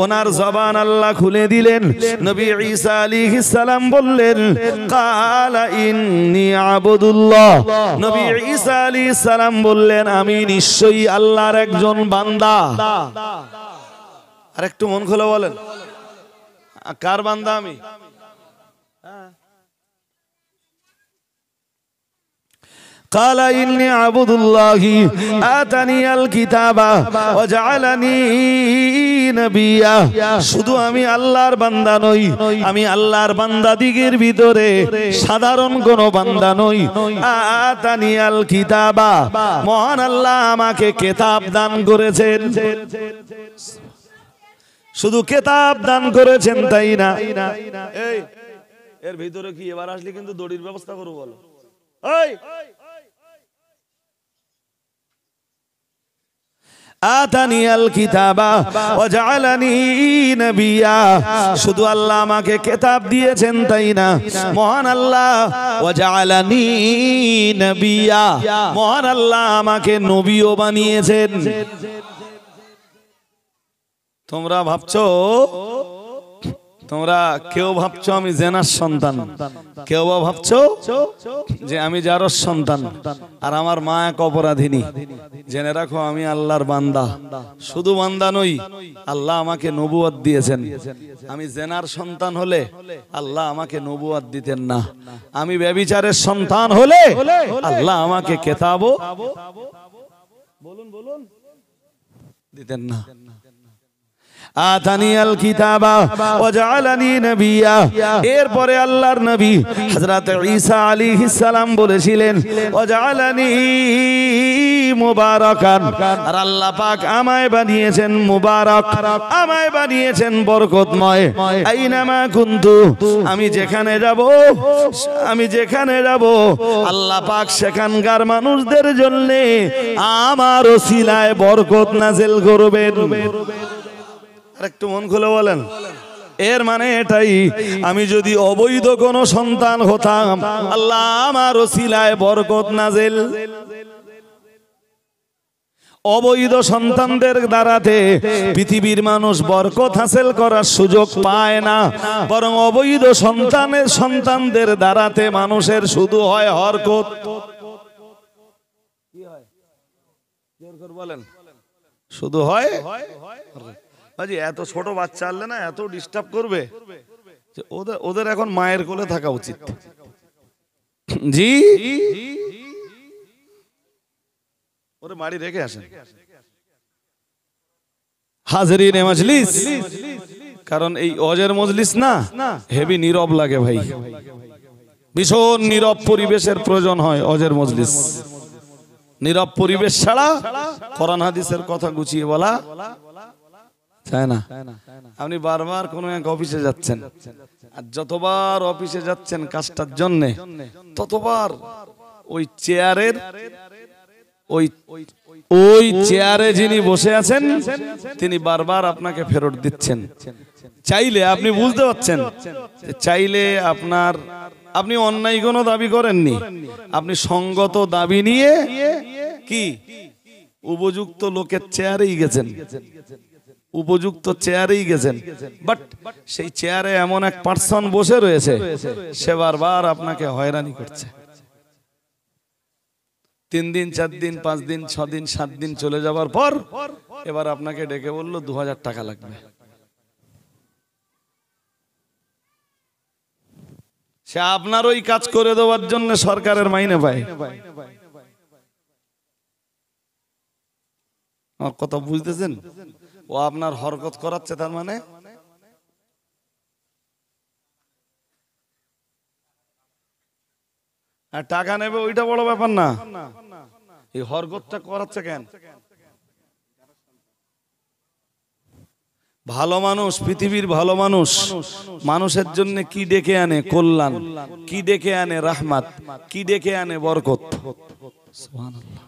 ওনার জবান আল্লাহ খুলে দিলেন। নবী ঈসা আলাইহিস সালাম বললেন কালা ইন্নী আবদুল্লাহ। নবী ঈসা আলাইহিস সালাম বললেন আমি নিশ্চয়ই আল্লাহর একজন বান্দা। আর একটু মন খুলে বলেন কার বান্দা আমি? قال إني عبد الله آتاني الكتاب وجعلني نبيا। শুধু আমি আল্লাহর বান্দা নই, আমি আল্লাহর বান্দা দিগের ভিতরে সাধারণ কোন বান্দা নই। আতানি আল কিতাবা, মহান আল্লাহ আমাকে কিতাব দান করেছেন। শুধু কিতাব দান করেছেন তাই না, এর ভিতরে কি এবার আসলে কিন্তু দড়ির ব্যবস্থা করবো বলো। এই আতানিয়াল কিতাবা ওয়া জাআলানি নবিয়্যা, শুধু আল্লাহ আমাকে কিতাব দিয়েছেন তাই না, মহান আল্লাহ ওয়া জাআলানি নবিয়্যা, মহান আল্লাহ আমাকে নবীও বানিয়েছেন। তোমরা ভাবছো, তোমরা কেউ ভাবছো আমি জেনার সন্তান, কেউ ভাবছো যে আমি জারর সন্তান, আর আমার মা এক অপরাধিনী। জেনে রাখো আমি আল্লাহর বান্দা, শুধু বান্দা নই, আল্লাহ আমাকে নবুয়ত দিয়েছেন। আমি জেনার সন্তান হলে আল্লাহ আমাকে নবুয়ত দিতেন না, আমি ব্যভিচারের সন্তান হলে আল্লাহ আমাকে কেতাবও বলুন বলুন দিতেন না। আতানিয়াল কিতাবা ওয়া জাআলানি নবিয়্যা, এরপরে আল্লাহর নবী হযরত ঈসা আলাইহিস সালাম বলেছিলেন ওয়া জাআলানি মুবারাকান, আর আল্লাহ পাক আমায় বানিয়েছেন মুবারক, আমায় বানিয়েছেন বরকতময়। আইনামা কুনতু, আমি যেখানে যাব আল্লাহ পাক সেখানকার মানুষদের জন্য আমার ওসিলায় বরকত নাযিল করবেন। একটু মন খুলে বলেন, এর মানে এটাই, আমি যদি অবৈধ কোন সন্তান হতাম আল্লাহ আমার ওসিলায় বরকত নাযিল। অবৈধ সন্তানদের দ্বারাতে পৃথিবীর মানুষ বরকত হাসিল করার সুযোগ পায় না, বরং অবৈধ সন্তানদের দ্বারাতে মানুষের শুধু হয় হরকত। কি হয় জোর করে বলেন, শুধু হয়। বাজি এত ছোট বাচ্চা আনলে না এত ডিস্টার্ব করবে যে ওদের এখন মায়ের কোলে থাকা উচিত। জি ওরে বাড়ি রেখে আসেন হাজরিনে মজলিস, কারণ এই ওয়াজের মজলিস না হেভি নীরব লাগে ভাই, ভীষণ নীরব পরিবেশের প্রয়োজন হয় ওয়াজের মজলিস। নীরব পরিবেশ ছাড়া কোরআন হাদিসের কথা গুছিয়ে বলা চায় না। আপনি বারবার কোন এক অফিসে যাচ্ছেন, আর যতবার অফিসে যাচ্ছেন কাজটার জন্য, ততবার ওই চেয়ারের ওই চেয়ারে যিনি বসে আছেন তিনি বারবার আপনাকে ফেরত দিচ্ছেন। চাইলে আপনি বুঝতে পারছেন, চাইলে আপনি অন্যায় কোনো দাবি করেননি, আপনি সঙ্গত দাবি নিয়ে কি উপযুক্ত লোকের চেয়ারেই গেছেন, উপযুক্ত চেয়ারেই গেছেন, বাট সেই চেয়ারে এমন এক পার্সন বসে রয়েছে সে বারবার আপনাকে হয়রানি করছে। 3 দিন 4 দিন 5 দিন 6 দিন 7 দিন চলে যাবার পর এবার আপনাকে ডেকে বলল 2000 টাকা লাগবে। সে আপনার ওই কাজ করে দেওয়ার জন্য সরকারের মাইনে পায়। আমার কথা বুঝতেছেন? ও আপনার হরকত করাচ্ছে, তার মানে আর টাকা নেবে ওইটা বড় ব্যাপার না, এই হরকতটা করাচ্ছে কেন? ভালো মানুষ, পৃথিবীর ভালো মানুষ মানুষের জন্য কি ডেকে আনে? কল্যাণ। কি ডেকে আনে? রাহমাত। কি ডেকে আনে? বরকত। সুবহানাল্লাহ।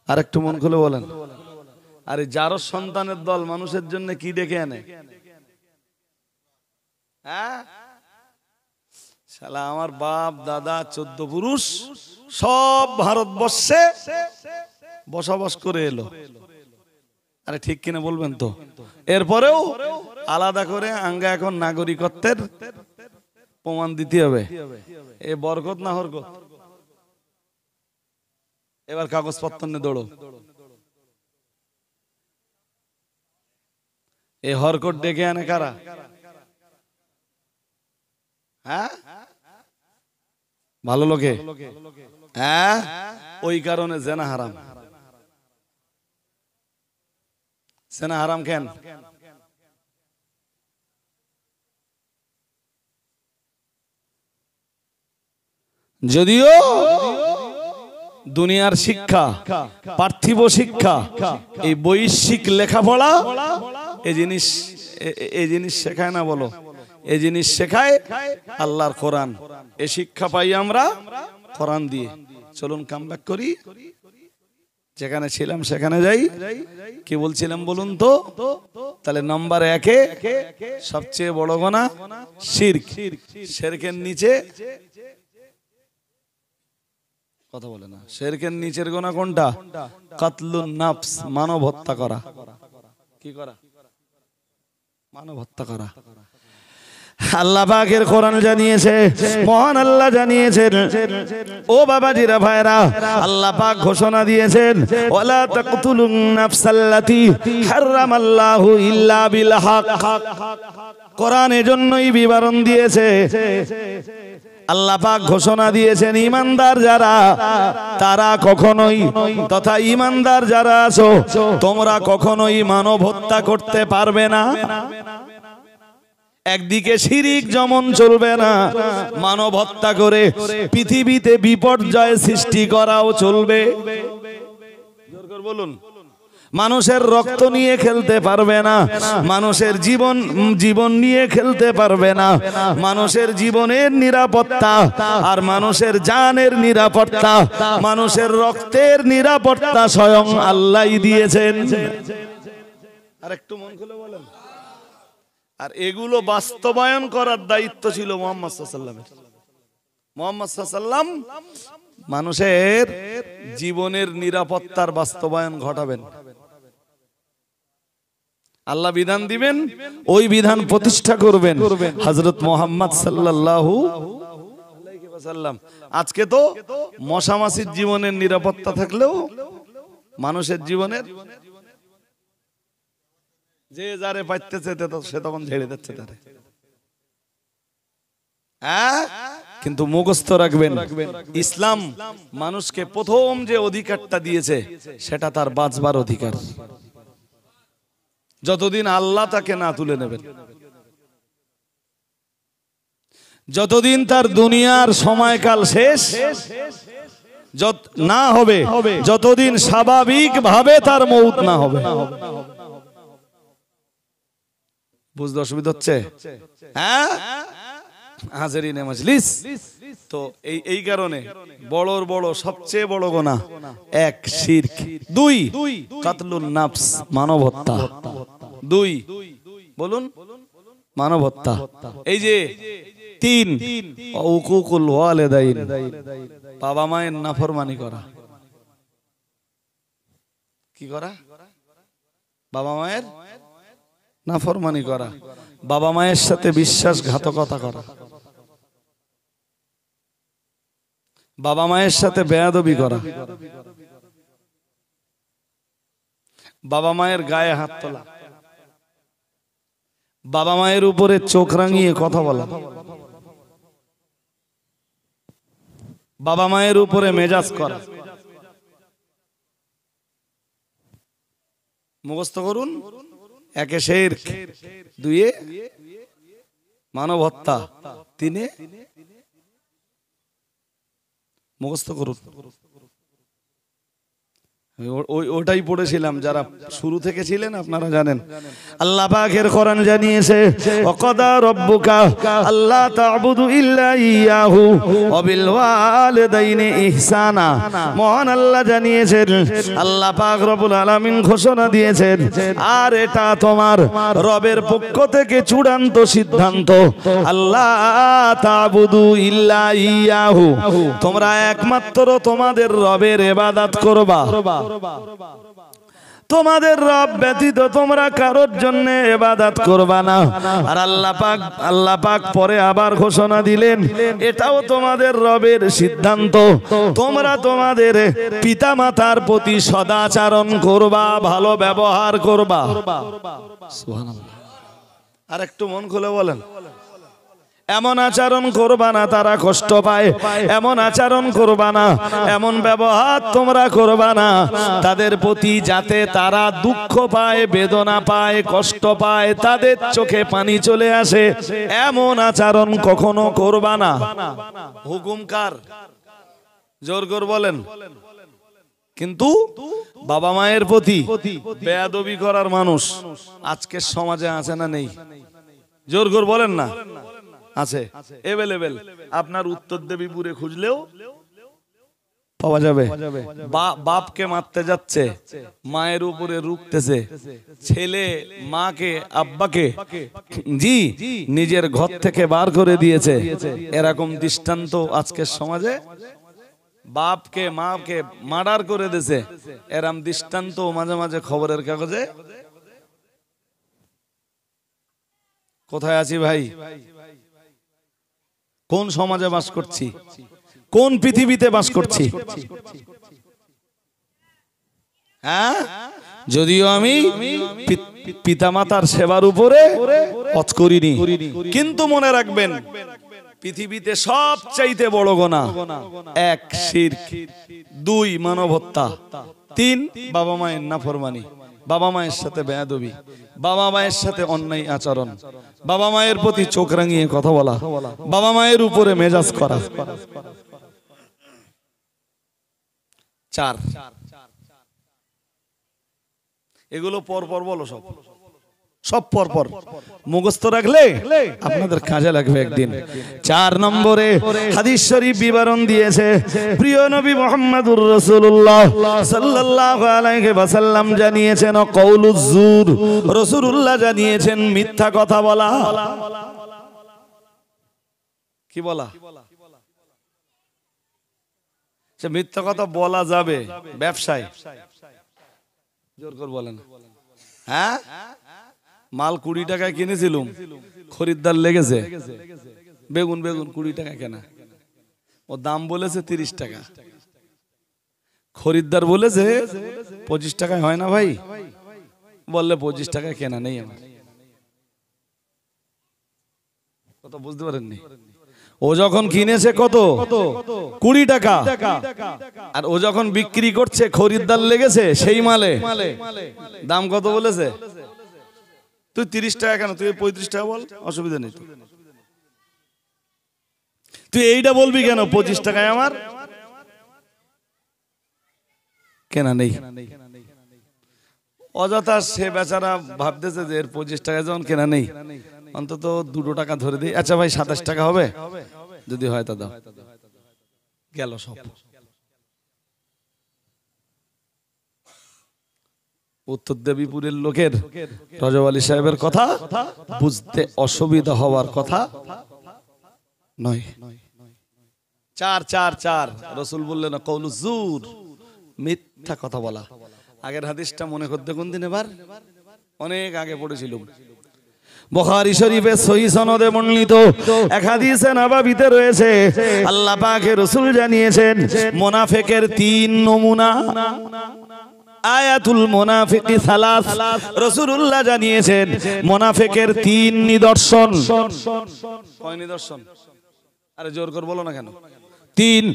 আর একটু মন খুলে বলেন, আরে যার সন্তানের দল মানুষের জন্য কি ডেকে আনে? হ্যাঁ, শালা আমার বাপ দাদা 14 পুরুষ সব ভারতবর্ষে বসবাস করে এলো। আরে ঠিক কিনা বলবেন তো? এরপরেও আলাদা করে আঙ্গা এখন নাগরিকত্বের প্রমাণ দিতে হবে। এ বরকত না হরকত? এবার কাগজপত্র নিয়ে দৌড়ো। এ হরকত ডেকে আনে কারা? হ্যাঁ, ভালো লোকে। হ্যাঁ, ওই কারণে জেনা হারাম। জেনা হারাম কেন? যদিও দুনিয়ার শিক্ষা, পার্থিব শিক্ষা, এই বৈশ্বিক লেখাপড়া এই জিনিস শেখায় না বলো। এই জিনিস শেখায় আল্লাহর কোরআন। এই শিক্ষা পাই আমরা কোরআন দিয়ে। চলুন কামব্যাক করি, যেখানে ছিলাম সেখানে যাই। কি বলছিলাম বলুন তো? তাহলে নাম্বার 1-এ সবচেয়ে বড় গুনাহ শিরক। শিরকের নিচে কথা বলে না, শিরকের নিচের গুনাহ কোনটা? কাতলুন নাফস, মানব হত্যা করা। কি করা? মানব হত্যা করা। আল্লাহ পাকের কোরআন জানিয়েছে, মহান আল্লাহ জানিয়েছেন, ও বাবাজিরা ভাইরা, আল্লাহ পাক ঘোষণা দিয়েছেন, ওয়ালা তাকতুলুন নাফসাল্লাতী হারামাল্লাহু ইল্লা বিল হক। কোরআন এজন্যই বিবরণ দিয়েছে, আল্লাহ পাক ঘোষণা দিয়েছেন, ঈমানদার যারা তারা কখনোই, তথা ঈমানদার যারা আছো তোমরা কখনোই মানব হত্যা করতে পারবে না। একদিকে শিরিক যেমন চলবে না, মানব হত্যা করে পৃথিবীতে বিপর্যয় সৃষ্টি করাও চলবে। বলুন, মানুষের রক্ত নিয়ে খেলতে পারবে না, মানুষের জীবন নিয়ে খেলতে পারবে না। মানুষের জীবনের নিরাপত্তা আর মানুষের জানের নিরাপত্তা, মানুষের রক্তের নিরাপত্তা স্বয়ং আল্লাহই দিয়েছেন। আর একটু মন খুলে বলেন। আর এগুলো বাস্তবায়ন করার দায়িত্ব ছিল মুহাম্মদ সাল্লাল্লাহু আলাইহি ওয়াসাল্লামের। মুহাম্মদ সাল্লাল্লাহু আলাইহি ওয়াসাল্লাম মানুষের জীবনের নিরাপত্তার বাস্তবায়ন ঘটাবেন। আল্লাহ বিধান দিবেন, ওই বিধান প্রতিষ্ঠা করবেন হযরত মুহাম্মদ সাল্লাল্লাহু আলাইহি ওয়াসাল্লাম। আজকে তো মশামাছির জীবনের নিরাপত্তা থাকলেও মানুষের জীবনের যে যারে পাইতেছে সে তখন ঝেড়ে যাচ্ছে তারে। কিন্তু মুখস্থ রাখবেন, ইসলাম মানুষকে প্রথম যে অধিকারটা দিয়েছে সেটা তার বাঁচবার অধিকার। যতদিন আল্লাহ তাকে না তুলে নেবেন, যতদিন তার দুনিয়ার সময়কাল শেষ না হবে, যতদিন স্বাভাবিক ভাবে তার মউত না হবে। বুঝতে অসুবিধা হচ্ছে? হ্যাঁ হাজিরিনে মজলিস। তো এই কারণে বড়র বড় সবচেয়ে বড় গুনাহ 1 শিরক, 2 কাতলুন নাফস মানব হত্যা, 2 বলুন মানব হত্যা। এই যে 3 উকুকুল ওয়ালিদাইন, বাবা মায়ের নাফরমানি করা। কি করা? বাবা মায়ের নাফরমানি করা, বাবা মায়ের সাথে বিশ্বাসঘাতকতা করা, বাবা মায়ের সাথে বেয়াদবি করা, বাবা মায়ের গায়ে হাত তোলা, বাবা মায়ের উপরে চোখ রাঙিয়ে কথা বলা, বাবা মায়ের উপরে মেজাজ করা। মুখস্থ করুন, 1 শিরক, 2 মানব হত্যা, 3 মুখস্থ করুন। ওটাই পড়েছিলাম, যারা শুরু থেকে ছিলেন আপনারা জানেন। আল্লাহ পাকের কোরআন জানিয়েছে, ওয়াকাদা রাব্বুকা আল্লা তা'বুদু ইল্লা ইয়াহু ওয়া বিল ওয়ালিদাইনি ইহসানা। মহান আল্লাহ জানিয়েছেন, আল্লাহ পাক রব্বুল আলামিন ঘোষণা দিয়েছেন, আর এটা তোমার রবের পক্ষ থেকে চূড়ান্ত সিদ্ধান্ত, আল্লাহ তা'বুদু ইল্লা ইয়াহু, তোমরা একমাত্র তোমাদের রবের ইবাদত করবা। তোমাদের রব ব্যতীত তোমরা কারোর জন্য ইবাদত করবা না। আর আল্লাহ পাক পরে আবার ঘোষণা দিলেন, এটাও তোমাদের রবের সিদ্ধান্ত, তোমরা তোমাদের পিতামাতার প্রতি সদাচরণ করবা, ভালো ব্যবহার করবা। সুবহানাল্লাহ। আর একটু মন খুলে বলেন, এমন আচরণ করবা না তারা কষ্ট পায়, এমন আচরণ করবা না, এমন ব্যবহার তোমরা করবা না তাদের প্রতি যাতে তারা দুঃখ পায়, বেদনা পায়, কষ্ট পায়, তাদের চোখে পানি চলে আসে, এমন আচরণ কখনো করবা না। হুকুম কার? জোর করে বলেন। কিন্তু বাবা মায়ের প্রতি বেয়াদবি করার মানুষ আজকের সমাজে আছে না নেই? জোর করে বলেন না, আছে এভেলেবেল। আপনার উত্তর দেবীপুরে খুঁজলেও পাওয়া যাবে। বাপকে মারতে যাচ্ছে, মায়ের উপরে রুখতেছে, ছেলে মাকে আব্বাকে জি নিজের ঘর থেকে বার করে দিয়েছে। এরকম দৃষ্টান্ত আজকের সমাজে, বাপকে মাকে মার্ডার করে দিয়েছে, এরকম দৃষ্টান্ত মাঝে মাঝে খবরের কাগজে। কোথায় আছি ভাই? কোন সমাজে বাস করছি? কোন পৃথিবীতে বাস করছি? হ্যাঁ, যদিও আমি পিতামাতার সেবার উপরে হজ করিনি, কিন্তু মনে রাখবেন পৃথিবীতে সবচাইতে বড় গুনাহ 1 শিরক, 2 মানব হত্যা, 3 বাবা মায়ের নাফরমানি, বাবা মায়ের সাথে বেয়াদবি, বাবা মায়ের সাথে অন্যায় আচরণ, বাবা মায়ের প্রতি চোখ রাঙিয়ে কথা বলা, বাবা মায়ের উপরে মেজাজ করা। 4 এগুলো পরপর বলো, সব পরপর মুখস্থ রাখলে আপনাদের কাজে লাগবে একদিন। 4 নম্বরে হাদিস শরীফ বিবরণ দিয়েছে প্রিয় নবী মুহাম্মদুর রাসূলুল্লাহ সাল্লাল্লাহু আলাইহি ওয়াসাল্লাম জানিয়েছেন কওলুজ জুর, রাসূলুল্লাহ জানিয়েছেন মিথ্যা কথা বলা। কি বলা? সে মিথ্যা কথা বলা যাবে ব্যবসায়, জোর করে বলেন। হ্যাঁ, মাল 20 টাকায় কিনেছিলাম, খরিদ্দার লেগেছে বেগুন 20 টাকা কেনা, ও দাম বলেছে 30 টাকা, খরিদ্দার বলেছে 25 টাকায় হয় না ভাই, বললে 25 টাকায় কেনা নেই আমার। কথা বুঝতে পারেননি? ও যখন কিনেছে কত? 20 টাকা, আর ও যখন বিক্রি করছে খরিদ্দার লেগেছে সেই মালে দাম কত বলেছে? তুই 30 টাকা কেন, তুই 35 টাকা বল, অসুবিধা নেই। তুই এইটা বলবি কেন 25 টাকায় আমার কেনা নেই? অযথা সে বেচারা ভাবতেছে যে এর 25 টাকায় যখন কেনা নেই, অন্তত 2 টাকা ধরে দিই। আচ্ছা ভাই 27 টাকা হবে, যদি হয় তা দাও, গেল সব। উত্তর দেবীপুরের লোকের রজব আলী সাহেবের কথা বুঝতে অসুবিধা হওয়ার কথা নয়। 4 রাসূল বললেন কওলুজ জুর, মিথ্যা কথা বলা। আগের হাদিসটা মনে করতে কোন দিন, এবার অনেক আগে পড়েছিলাম। বুখারী শরীফে সহিহ সনদে বর্ণিত এক হাদিসে নববীতে রয়েছে, আল্লাহ পাকের রাসূল জানিয়েছেন মুনাফিকের 3 নমুনা। আয়াতুল মুনাফিকি সালাস, রাসূলুল্লাহ জানিয়েছেন মুনাফিকের 3 নিদর্শন। কয় নিদর্শন? আরে জোর করে বলো না কেন? 3।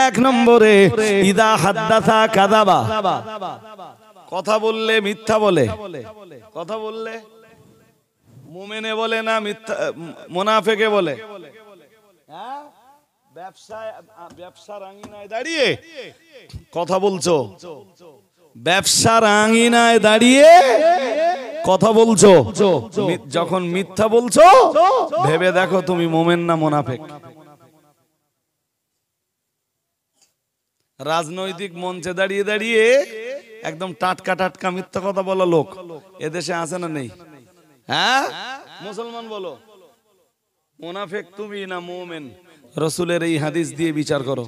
1 নম্বরে ইদা হাদ্দাসা কাযাবা, কথা বললে মিথ্যা বলে। কথা বললে মুমিনে বলে না মিথ্যা মুনাফিকে বলে? হ্যাঁ, ব্যবসার আঙিনায় দাঁড়িয়ে কথা বলছো, ব্যবসার আঙিনায় দাঁড়িয়ে কথা বলছো, যখন মিথ্যা বলছো ভেবে দেখো তুমি মুমিন না মুনাফিক। রাজনৈতিক মঞ্চে দাঁড়িয়ে দাঁড়িয়ে একদম টাটকা টাটকা মিথ্যা কথা বলা লোক এদেশে আছে না নেই? হ্যাঁ, মুসলমান বলো, মুনাফিক তুমি না মুমিন? রাসূলের এই হাদিস দিয়ে বিচার করো।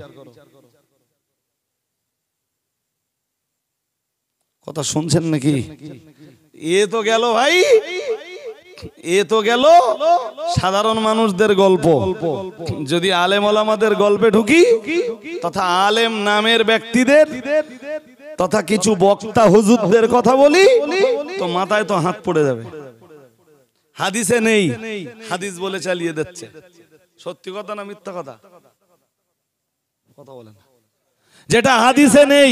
কথা শুনছেন নাকি? এ তো গেল ভাই, এ তো গেল সাধারণ মানুষদের গল্প। যদি আলেম ওলামাদের গল্পে ঢুকি তথা আলেম নামের ব্যক্তিদের তথা কিছু বক্তা হুজুরদের কথা বলি তো মাথায় তো হাত পড়ে যাবে। হাদিসে নেই, হাদিস বলে চালিয়ে দিচ্ছে। সত্যি কথা না মিথ্যা কথা? কথা বলেন। যেটা হাদিসে নেই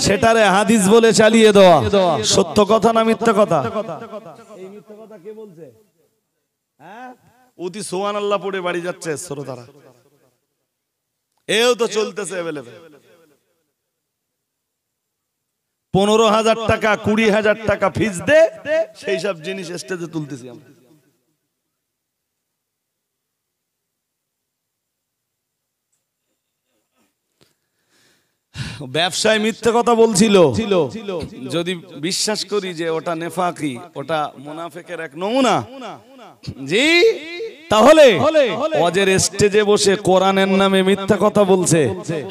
সেটারে হাদিস বলে চালিয়ে দেওয়া সত্য কথা না মিথ্যা কথা? এই মিথ্যা কথা কে বলছে? হ্যাঁ, অতি সুবহানাল্লাহ পড়ে বাড়ি যাচ্ছে শ্রোতারা, এও তো চলতেছে अवेलेबल। 15,000 টাকা 20,000 টাকা ফিস দে সেই সব জিনিস স্টেজে তুলতেছি আমরা। ব্যবসায় মিথ্যে কথা বলছিল, যদি বিশ্বাস করি যে ওটা নেফাকি, ওটা মুনাফিকের এক নমুনা, জি, তাহলে ওয়াজের স্টেজে বসে কোরআনের নামে মিথ্যা কথা বলছে,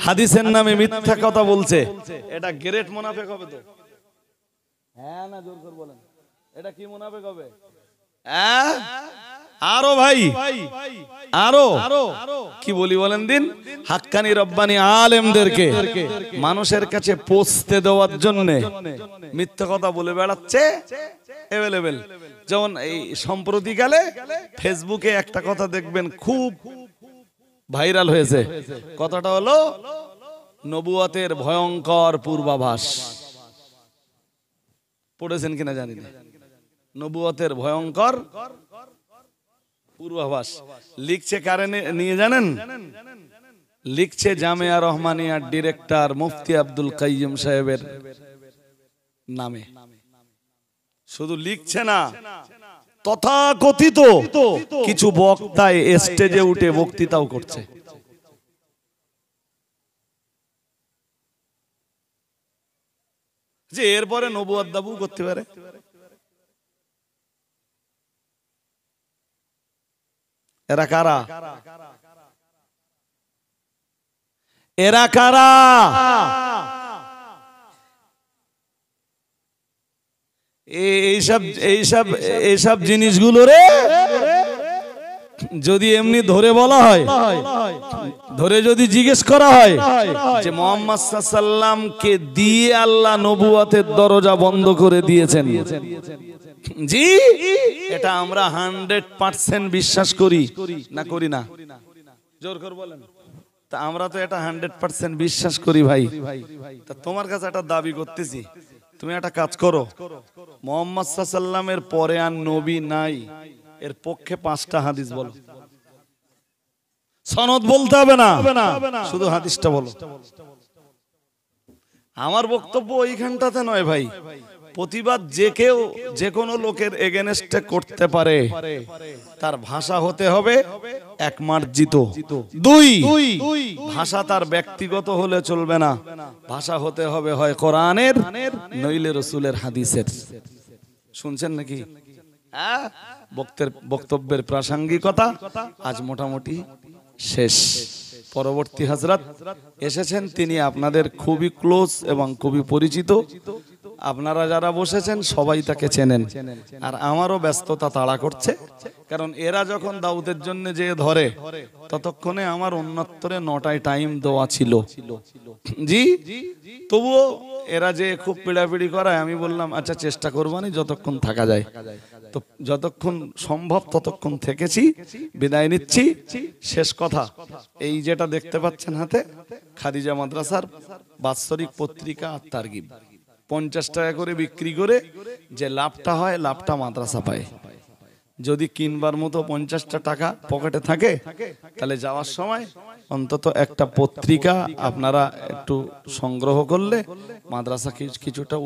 হাদিসের নামে মিথ্যা কথা বলছে, এটা গ্রেট মুনাফিক হবে তো? হ্যাঁ না, জোর করে বলেন, এটা কি মুনাফিক হবে? আরো ভাই, আরো কি বলি বলেন দিন, হাক্কানি রব্বানি আলেমদেরকে মানুষের কাছে পৌঁছতে দেওয়ার জন্য মিথ্যা কথা বলে বেড়াচ্ছে এভেলেবেল। যেমন এই সম্প্রতিকালে ফেসবুকে একটা কথা দেখবেন খুব ভাইরাল হয়েছে, কথাটা হলো নবুয়তের ভয়ঙ্কর পূর্বাভাস। পড়েছেন কিনা জানি না। নবুয়তের ভয়ঙ্কর পূর্বাভাস লিখছে কারে নিয়ে জানেন? লিখছে জামিয়া রহমানিয়ার ডিরেক্টর মুফতি আব্দুল কাইয়ুম সাহেবের নামে। শুধু লিখছে না, তথাকথিত কিছু বক্তায় স্টেজে উঠে বক্তৃতাও করছে। যে এরপরে নবুয়ত দাবু করতে পারে। এরা কারা? এরা কারা? এইসব জিনিসগুলো রে যদি এমনি ধরে বলা হয়, ধরে যদি জিজ্ঞেস করা হয় যে মুহাম্মদ সাল্লাল্লাহু আলাইহি ওয়াসাল্লামকে দিয়ে আল্লাহ নবুয়তের দরজা বন্ধ করে দিয়েছেন, জি, এটা আমরা 100% বিশ্বাস করি না করি না? জোর করে বলেন। তা আমরা তো এটা 100% বিশ্বাস করি ভাই। তা তোমার কাছে একটা দাবি করতেছি, তুমি একটা কাজ করো, মুহাম্মদ সাল্লাল্লাহু আলাইহি ওয়াসাল্লামের পরে আর নবী নাই, এর পক্ষে 5টা হাদিস বলো। সনদ বলতে হবে না, শুধু হাদিসটা বলো। আমার বক্তব্য ওইখানটাতে নয় ভাই। প্রতিবাদ যে কেউ যে কোনো লোকের এগেনস্টে করতে পারে, তার ভাষা হতে হবে এক মার্জিত। 2, ভাষা তার ব্যক্তিগত হলে চলবে না, ভাষা হতে হবে হয় কোরআনের নইলে রাসূলের হাদিসের। শুনছেন নাকি? হ্যাঁ, বক্তব্যের প্রাসঙ্গিকতা আজ মোটামুটি শেষ। পরবর্তী হযরত এসেছেন, তিনি আপনাদের খুবই ক্লোজ এবং খুবই পরিচিত। আপনারা যারা বসেছেন সবাই তাকে চেনেন। আর আমারও ব্যস্ততা তাড়া করছে, কারণ এরা যখন দাউদের জন্য যে ধরে, ততক্ষণে আমার অন্যত্তরে 9টায় টাইম দেওয়া ছিল, জি। তবুও এরা যে খুব পিড়াপিড়ি করায়, আমি বললাম আচ্ছা চেষ্টা করবানি যতক্ষণ থাকা যায়। তো যতক্ষণ সম্ভব ততক্ষণ থেকেছি, বিদায় নিচ্ছি। শেষ কথা, এই যেটা দেখতে পাচ্ছেন হাতে, খাদিজা মাদ্রাসার বাৎসরিক পত্রিকা আর তারগিব 50 টাকা করে বিক্রি করে যে লাভটা হয়, লাভটা মাদ্রাসা পায়। যদি কিনবার মতো 50টা টাকা পকেটে থাকে, তাহলে যাওয়ার সময় অন্তত একটা পত্রিকা আপনারা একটু সংগ্রহ করলে মাদ্রাসা কিছুটা